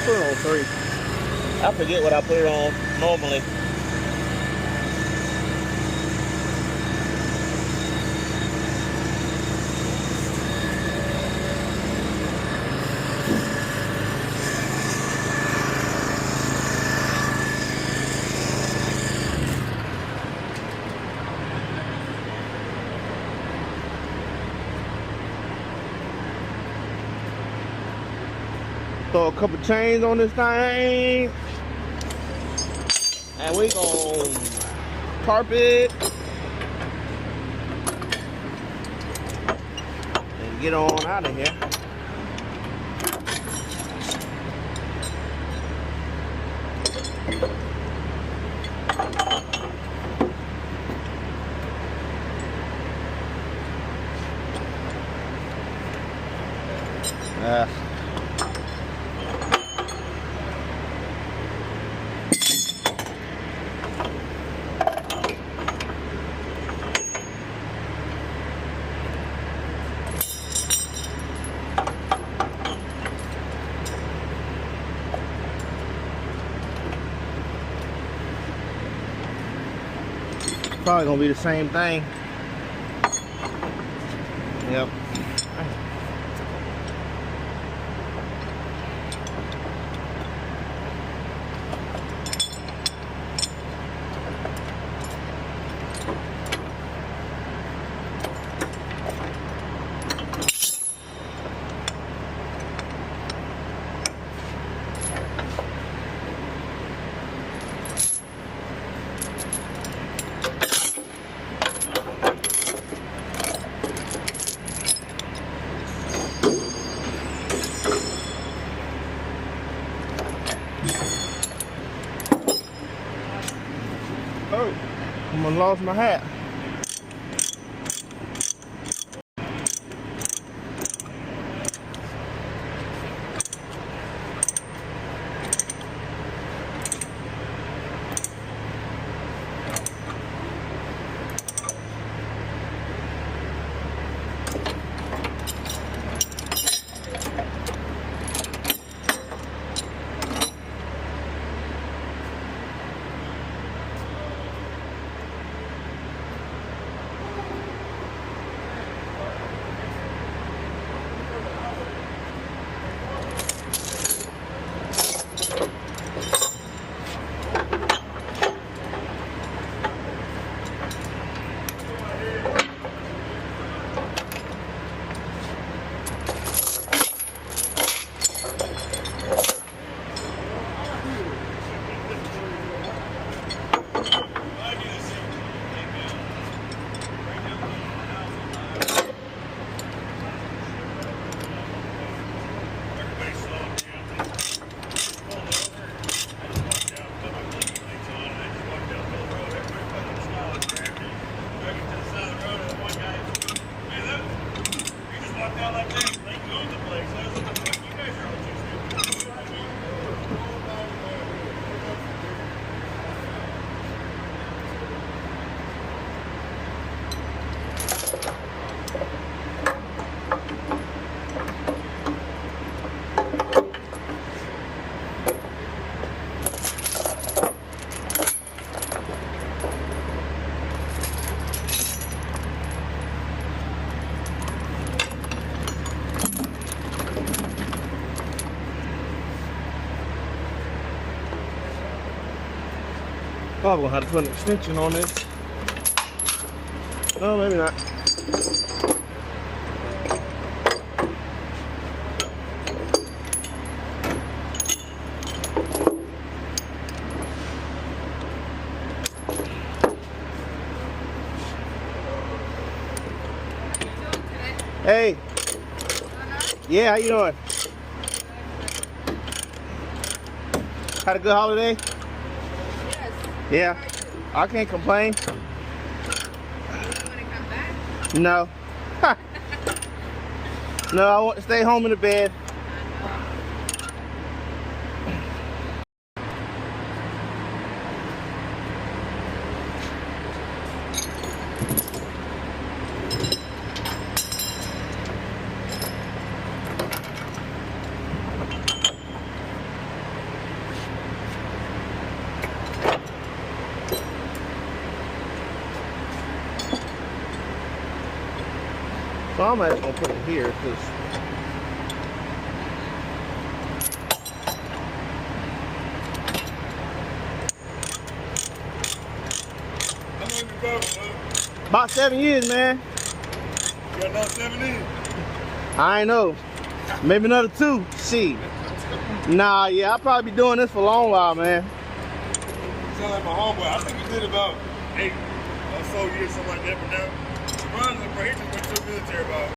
put it on 3. I forget what I put it on normally. Throw a couple chains on this thing, and we gon' tarp it and get on out of here. Probably gonna be the same thing. Yep. Oh, I almost lost my hat. Probably gonna have to put an extension on this. No, maybe not. Hey. Yeah, how you doing? Had a good holiday? Yes. Yeah. I can't complain. You want to come back? No. No, I want to stay home in the bed. So I'm actually gonna put it here because How long you been bro? about 7 years, man. You got another 7 years? I ain't know. Maybe another 2. See. Nah, yeah, I'll probably be doing this for a long while, man. You sound like my homeboy. I think you did about 8 or so years, something like that, but now, Ron's bro, he just went to the military about.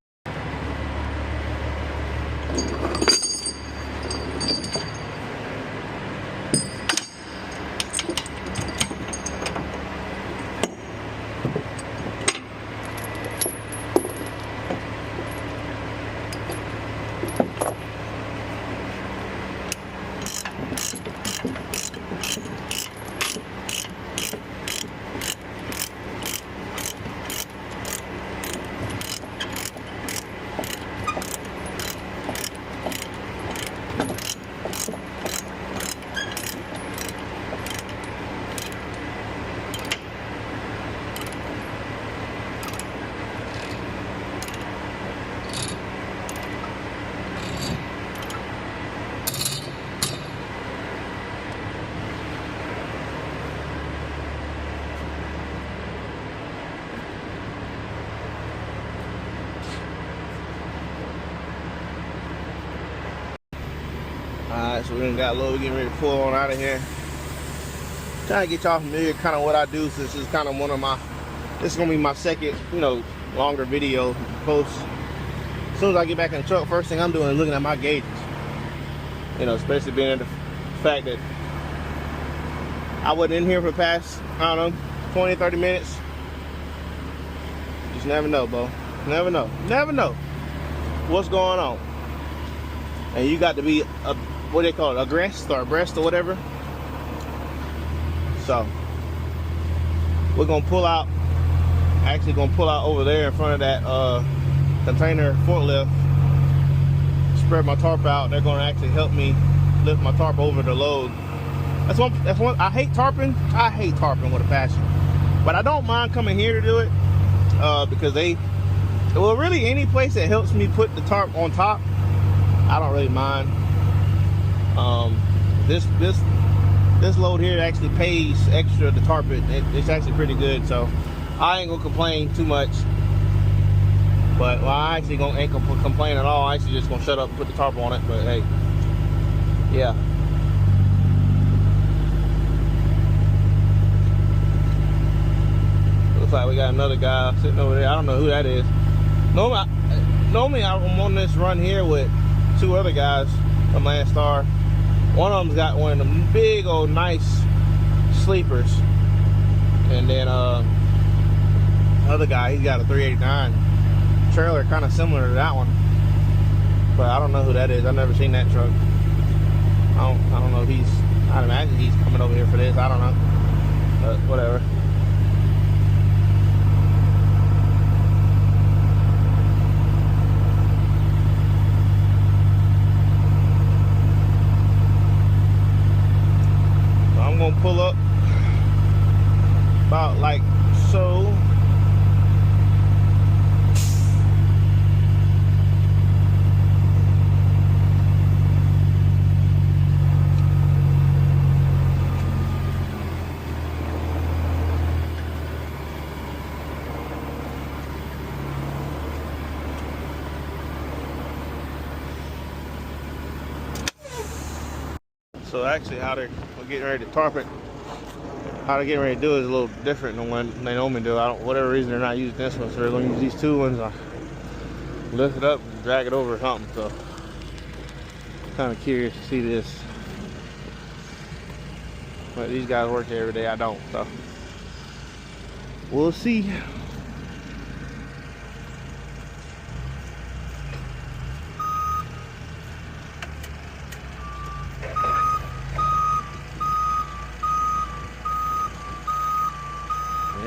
Alright, so we done got low, getting ready to pull on out of here. Trying to get y'all familiar kind of what I do, since this is kind of one of my, this is going to be my second, longer video post. As soon as I get back in the truck, first thing I'm doing is looking at my gauges. Especially being the fact that I wasn't in here for the past, I don't know, 20, 30 minutes. Just never know, bro. Never know. Never know what's going on. And you got to be what they call it, abreast or whatever. So we're gonna pull out. Actually, gonna pull out over there in front of that container forklift. Spread my tarp out. They're gonna actually help me lift my tarp over the load. That's one. I hate tarping. I hate tarping with a passion. But I don't mind coming here to do it because really any place that helps me put the tarp on top, I don't really mind. This load here actually pays extra to tarp it. It's actually pretty good, so I ain't gonna complain too much. But I actually ain't gonna complain at all. I actually just gonna shut up and put the tarp on it. But hey, yeah. Looks like we got another guy sitting over there. I don't know who that is. Normally I'm on this run here with 2 other guys from Landstar. One of them's got one of them big old nice sleepers, and then other guy, he's got a 389 trailer, kind of similar to that one, but I don't know who that is. I've never seen that truck. I don't know if I'd imagine he's coming over here for this. I don't know, but whatever. Gonna pull up about like so. So actually how we're getting ready to tarp it, how they're getting ready to do it is a little different than when they normally do. Whatever reason they're not using this one, so they're gonna use these two ones. I lift it up and drag it over or something. So kind of curious to see this. But these guys work here every day, I don't, so we'll see.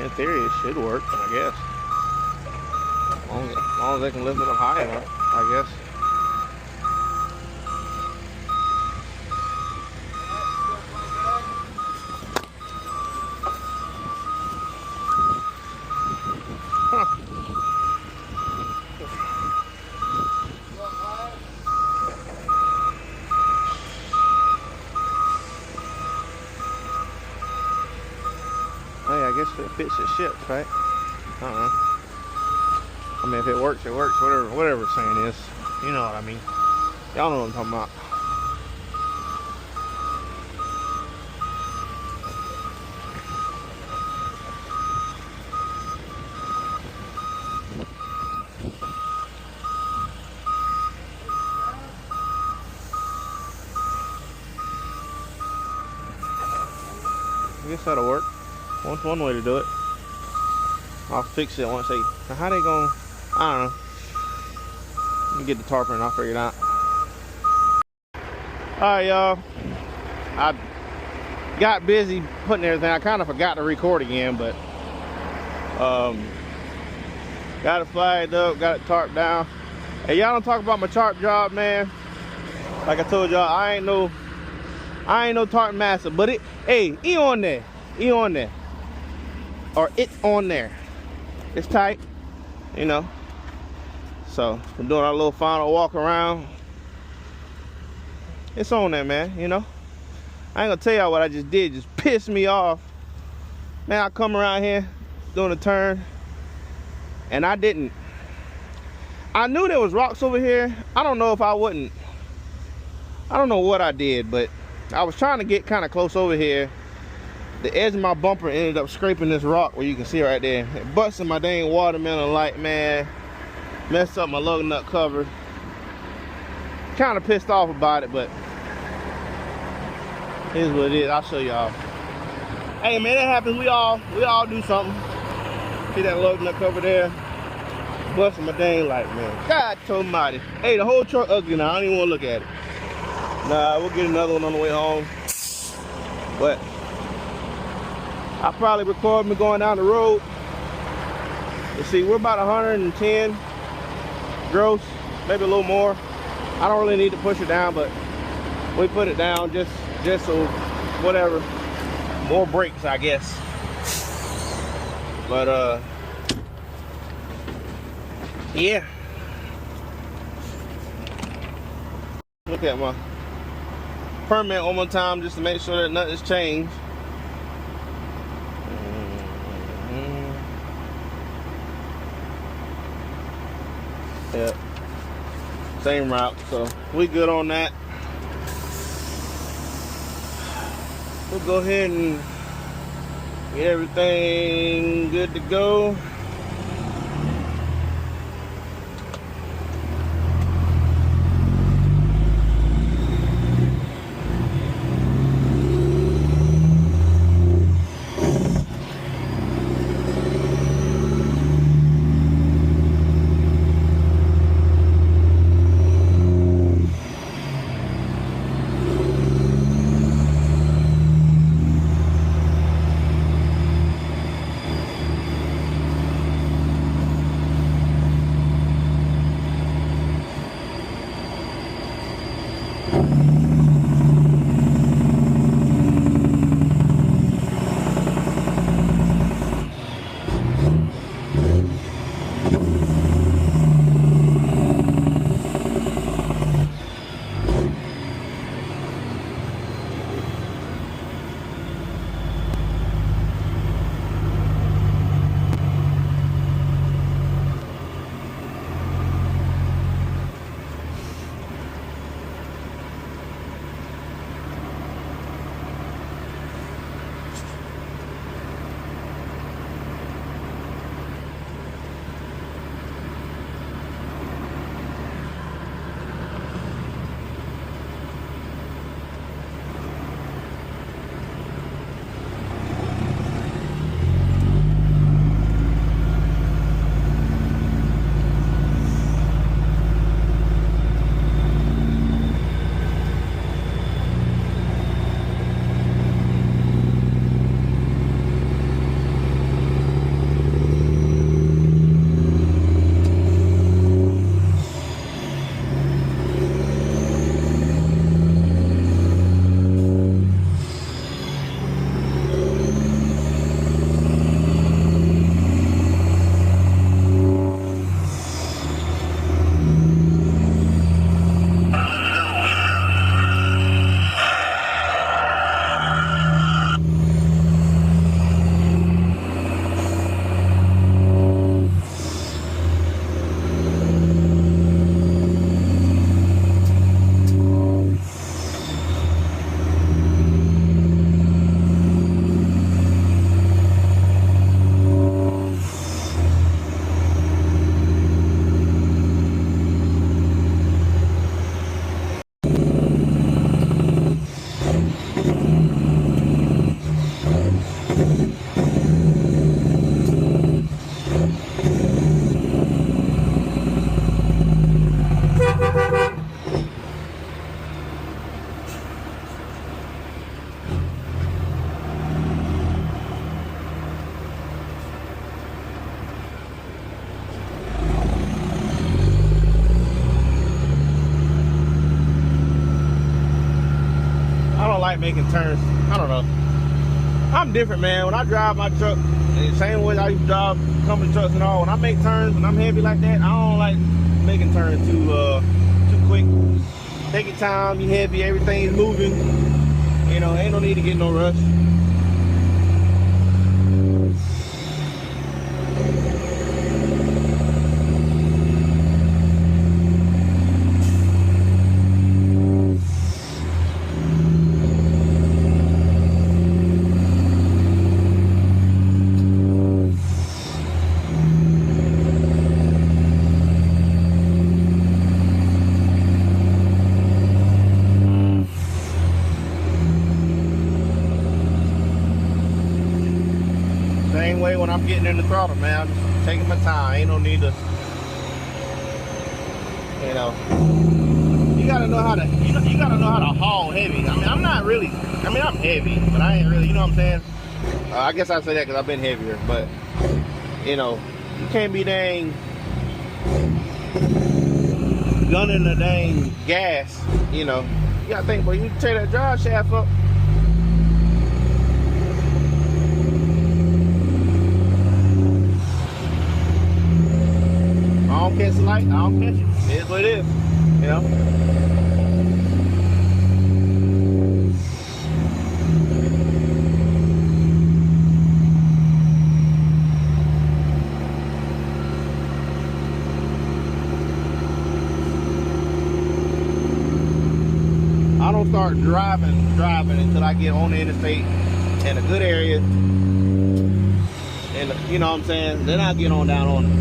In theory, it should work, I guess. As long as they can lift it up high enough, I guess. Hey, I guess it fits the ships, right? I don't know. I mean, if it works, it works. Whatever the saying is. You know what I mean. Y'all know what I'm talking about. I guess that'll work. That's one way to do it. I'll fix it once they. Now how they gonna? I don't know. Let me get the tarp and I'll figure it out. Alright, y'all. I got busy putting everything. I kind of forgot to record again, but got it flagged up, got it tarped down. Hey, y'all don't talk about my tarp job, man. Like I told y'all, I ain't no tarp master, but it. Hey, E on there. Or it's on there. It's tight, you know. So we're doing our little final walk around. It's on there, man, you know. I ain't gonna tell y'all what I just did. Just pissed me off. Man, I come around here doing a turn and I didn't. I knew there was rocks over here. I don't know if I wouldn't. I don't know what I did, but I was trying to get kind of close over here. The edge of my bumper ended up scraping this rock where you can see right there. It busted my dang watermelon light, man. Messed up my lug nut cover. Kind of pissed off about it, but here's what it is. I'll show y'all. Hey man, that happens. We all do something. See that lug nut cover there? Busted my dang light, man. God almighty. Hey, the whole truck ugly now. I don't even want to look at it. Nah, we'll get another one on the way home. But I'll probably record me going down the road. You see, we're about 110 gross, maybe a little more. I don't really need to push it down, but we put it down just so whatever, more brakes, I guess. But yeah. Look at my permit one more time just to make sure that nothing's changed. Yeah, same route, so we good on that. We'll go ahead and get everything good to go. like making turns. I don't know. I'm different, man. When I drive my truck, the same way I used to drive company trucks and all, when I make turns, when I'm heavy like that, I don't like making turns too quick. Take your time, you heavy, everything's moving. You know, ain't no need to get no rush. Same way when I'm getting in the throttle, man. I'm just taking my time. Ain't no need to, you know. You gotta know how to, you gotta know how to haul heavy. I mean, I'm not really, I mean, I'm heavy, but I ain't really, you know what I'm saying? I guess I say that because I've been heavier, but, you know, you can't be dang gunning the dang gas, you know. You gotta think, boy, you need to tear that drive shaft up. I don't catch the light, I don't catch it. It is what it is, you know? I don't start driving until I get on the interstate in a good area. And you know what I'm saying? Then I'll get on down on it.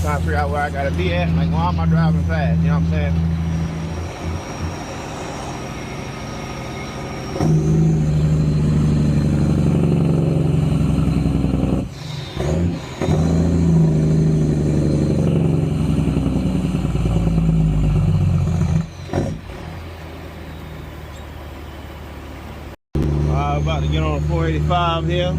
Trying to figure out where I gotta be at. Like, why am I driving fast? You know what I'm saying? I'm about to get on a 485 here.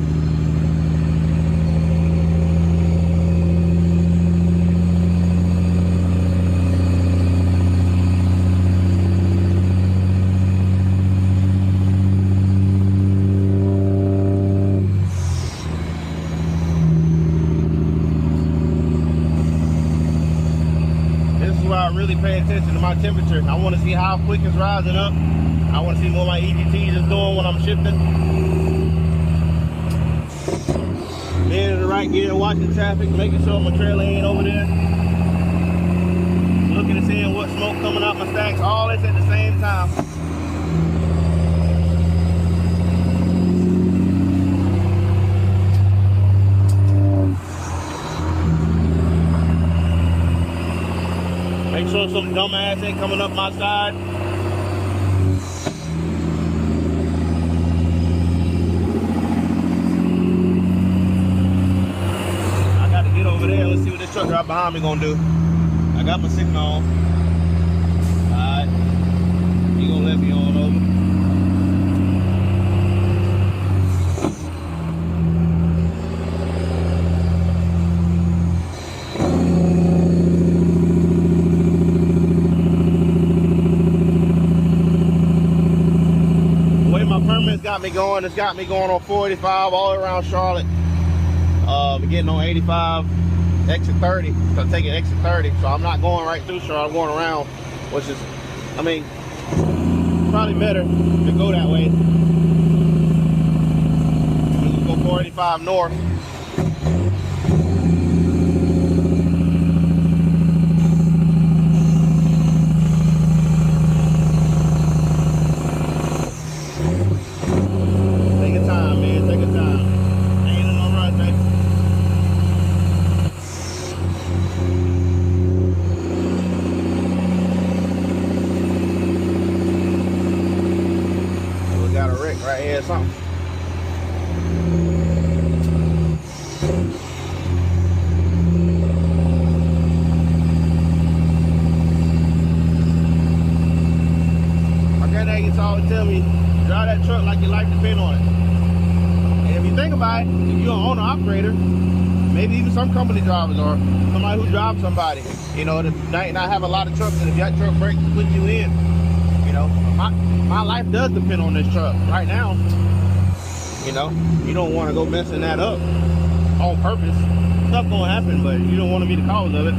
I really pay attention to my temperature. I want to see how quick it's rising up. I want to see what my EGT is doing when I'm shifting. Being in the right gear, watching traffic, making sure my trailer ain't over there. Looking and seeing what smoke coming out my stacks. All this at the same time. Make sure some dumbass ain't coming up my side. I got to get over there. Let's see what this truck right behind me gonna do. I got my signal on. Alright. He gonna let me on over. It's got me going on 485 all around Charlotte. Getting on 85, exit 30. So I'm taking exit 30. So I'm not going right through Charlotte. I'm going around, which is, I mean, probably better to go that way. Let's go 485 north. Right here, something. My granddad used to always tell me, drive that truck like your life depends on it. And if you think about it, if you're an owner operator, maybe even some company drivers or somebody who drives somebody, you know, that might not have a lot of trucks, and if that truck breaks, put you in. You know, my life does depend on this truck right now. You know, you don't want to go messing that up on purpose. Stuff gonna happen, but you don't want to be the cause of it.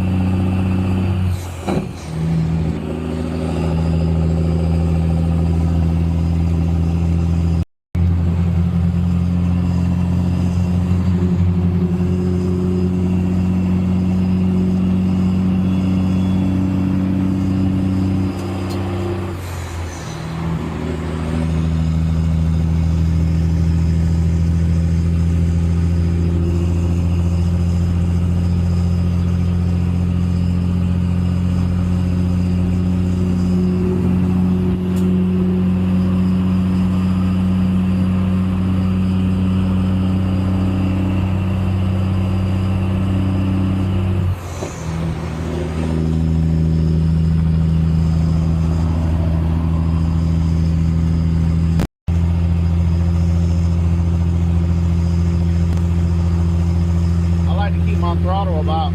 Throttle about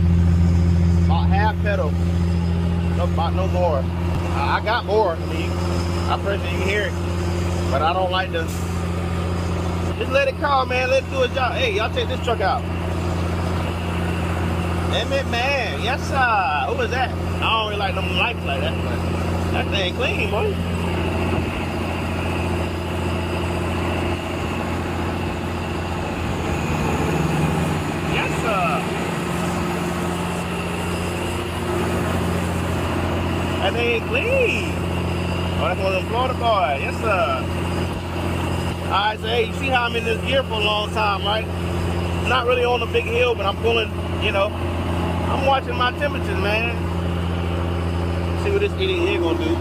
half pedal, no more. I got more. I mean, I press it, you can hear it, but I don't like to. Just let it call, man. Let it do its job. Hey, y'all take this truck out. Damn it, man. Yes, sir. Who was that? I don't really like them lights like that, but that thing clean, boy. Yes, sir. That ain't clean. Oh, that's one of them Florida boys. Yes, sir. Alright, so hey, you see how I'm in this gear for a long time, right? Not really on a big hill, but I'm pulling, you know. I'm watching my temperatures, man. See what this idiot here gonna do.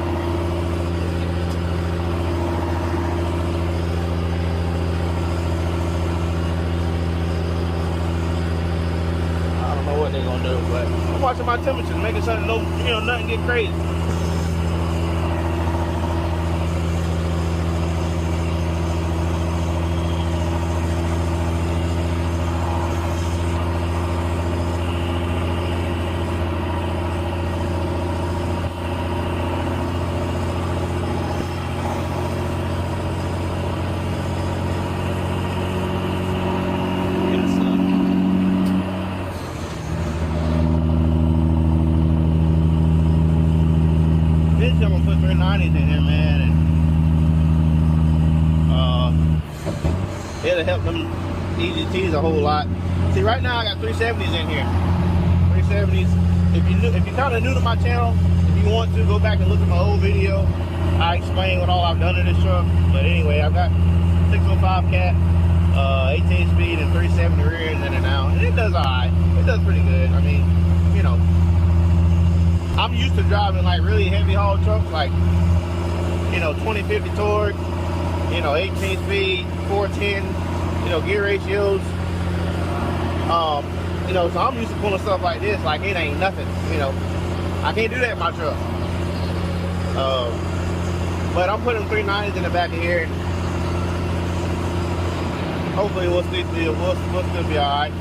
I don't know what they're gonna do, but I'm watching my temperatures, making sure that nothing get crazy. I'm gonna put 390s in here, man, and it'll help them EGTs a whole lot. See, right now I got 370s in here. 370s. If you're kind of new to my channel, if you want to go back and look at my old video, I explain what all I've done in this truck. But anyway, I've got 605 cat, 18 speed, and 370 rear ends in it now, and it does alright. It does pretty good. I mean, you know. I'm used to driving like really heavy haul trucks, like, you know, 2050 torque, you know, 18 speed, 410, you know, gear ratios. You know, so I'm used to pulling stuff like this, like it ain't nothing, you know. I can't do that in my truck. But I'm putting 390s in the back of here, and hopefully we'll still be alright.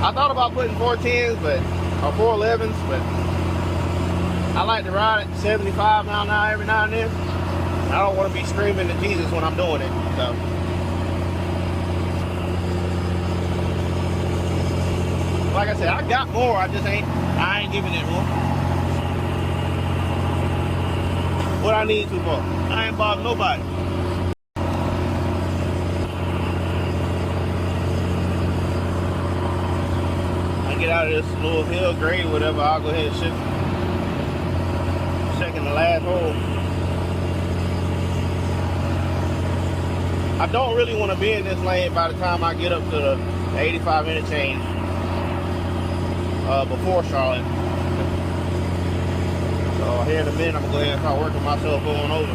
I thought about putting 410s, or 411s, but I like to ride at 75 miles an hour every now and then. I don't want to be screaming to Jesus when I'm doing it. So, like I said, I got more. I ain't giving it more. What I need to for? I ain't bothering nobody. I get out of this little hill grade, whatever. I'll go ahead and shift. Checking the last hole. I don't really want to be in this lane by the time I get up to the 85 interchange before Charlotte. So here in a minute, I'm gonna go ahead and start working myself going over.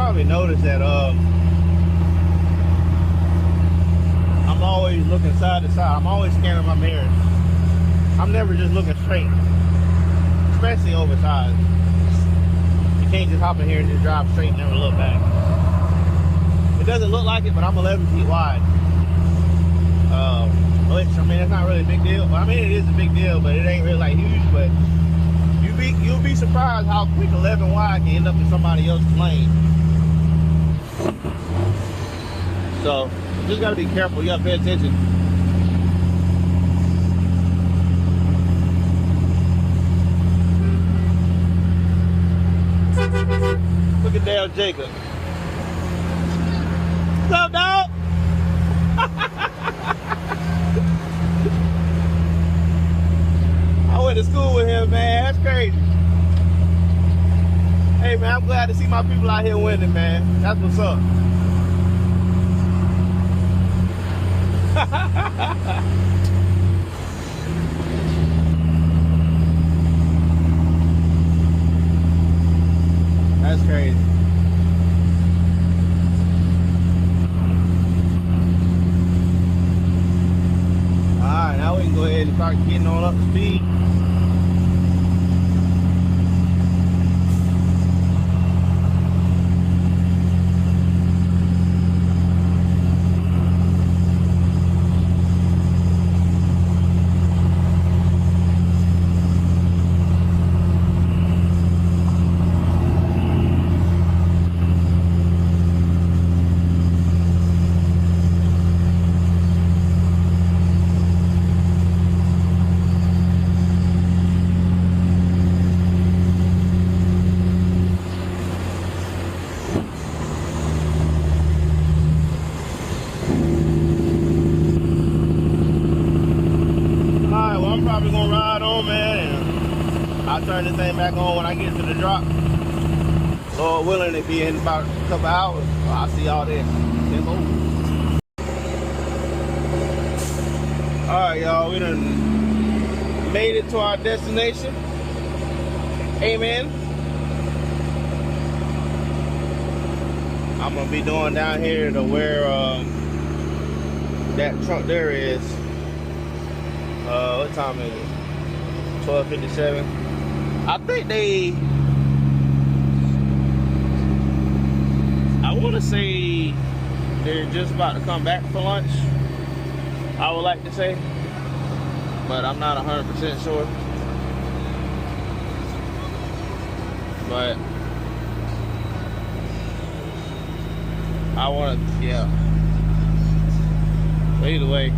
probably noticed that I'm always looking side to side. I'm always scanning my mirrors. I'm never just looking straight, especially oversized. You can't just hop in here and just drive straight and never look back. It doesn't look like it, but I'm 11 feet wide. Which, I mean, it's not really a big deal. Well, I mean, it is a big deal, but it ain't really like huge. But you'll be surprised how quick 11 wide can end up in somebody else's lane. So, you just gotta be careful. You gotta pay attention. Look at Dale Jacob. What's up, dog? I went to school with him, man. That's crazy. Hey, man, I'm glad to see my people out here winning, man. That's what's up. That's crazy. Alright, now we can go ahead and start getting on up to speed. Probably gonna ride on, man, and I'll turn this thing back on when I get to the drop. Lord willing, it'll be in about a couple hours. So I'll see y'all there. Alright, y'all, we done made it to our destination. Amen. I'm gonna be doing down here to where that truck there is. What time is it? 12:57. I think I want to say they're just about to come back for lunch. I would like to say, but I'm not 100% sure. But I want to, yeah. So either way.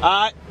All right.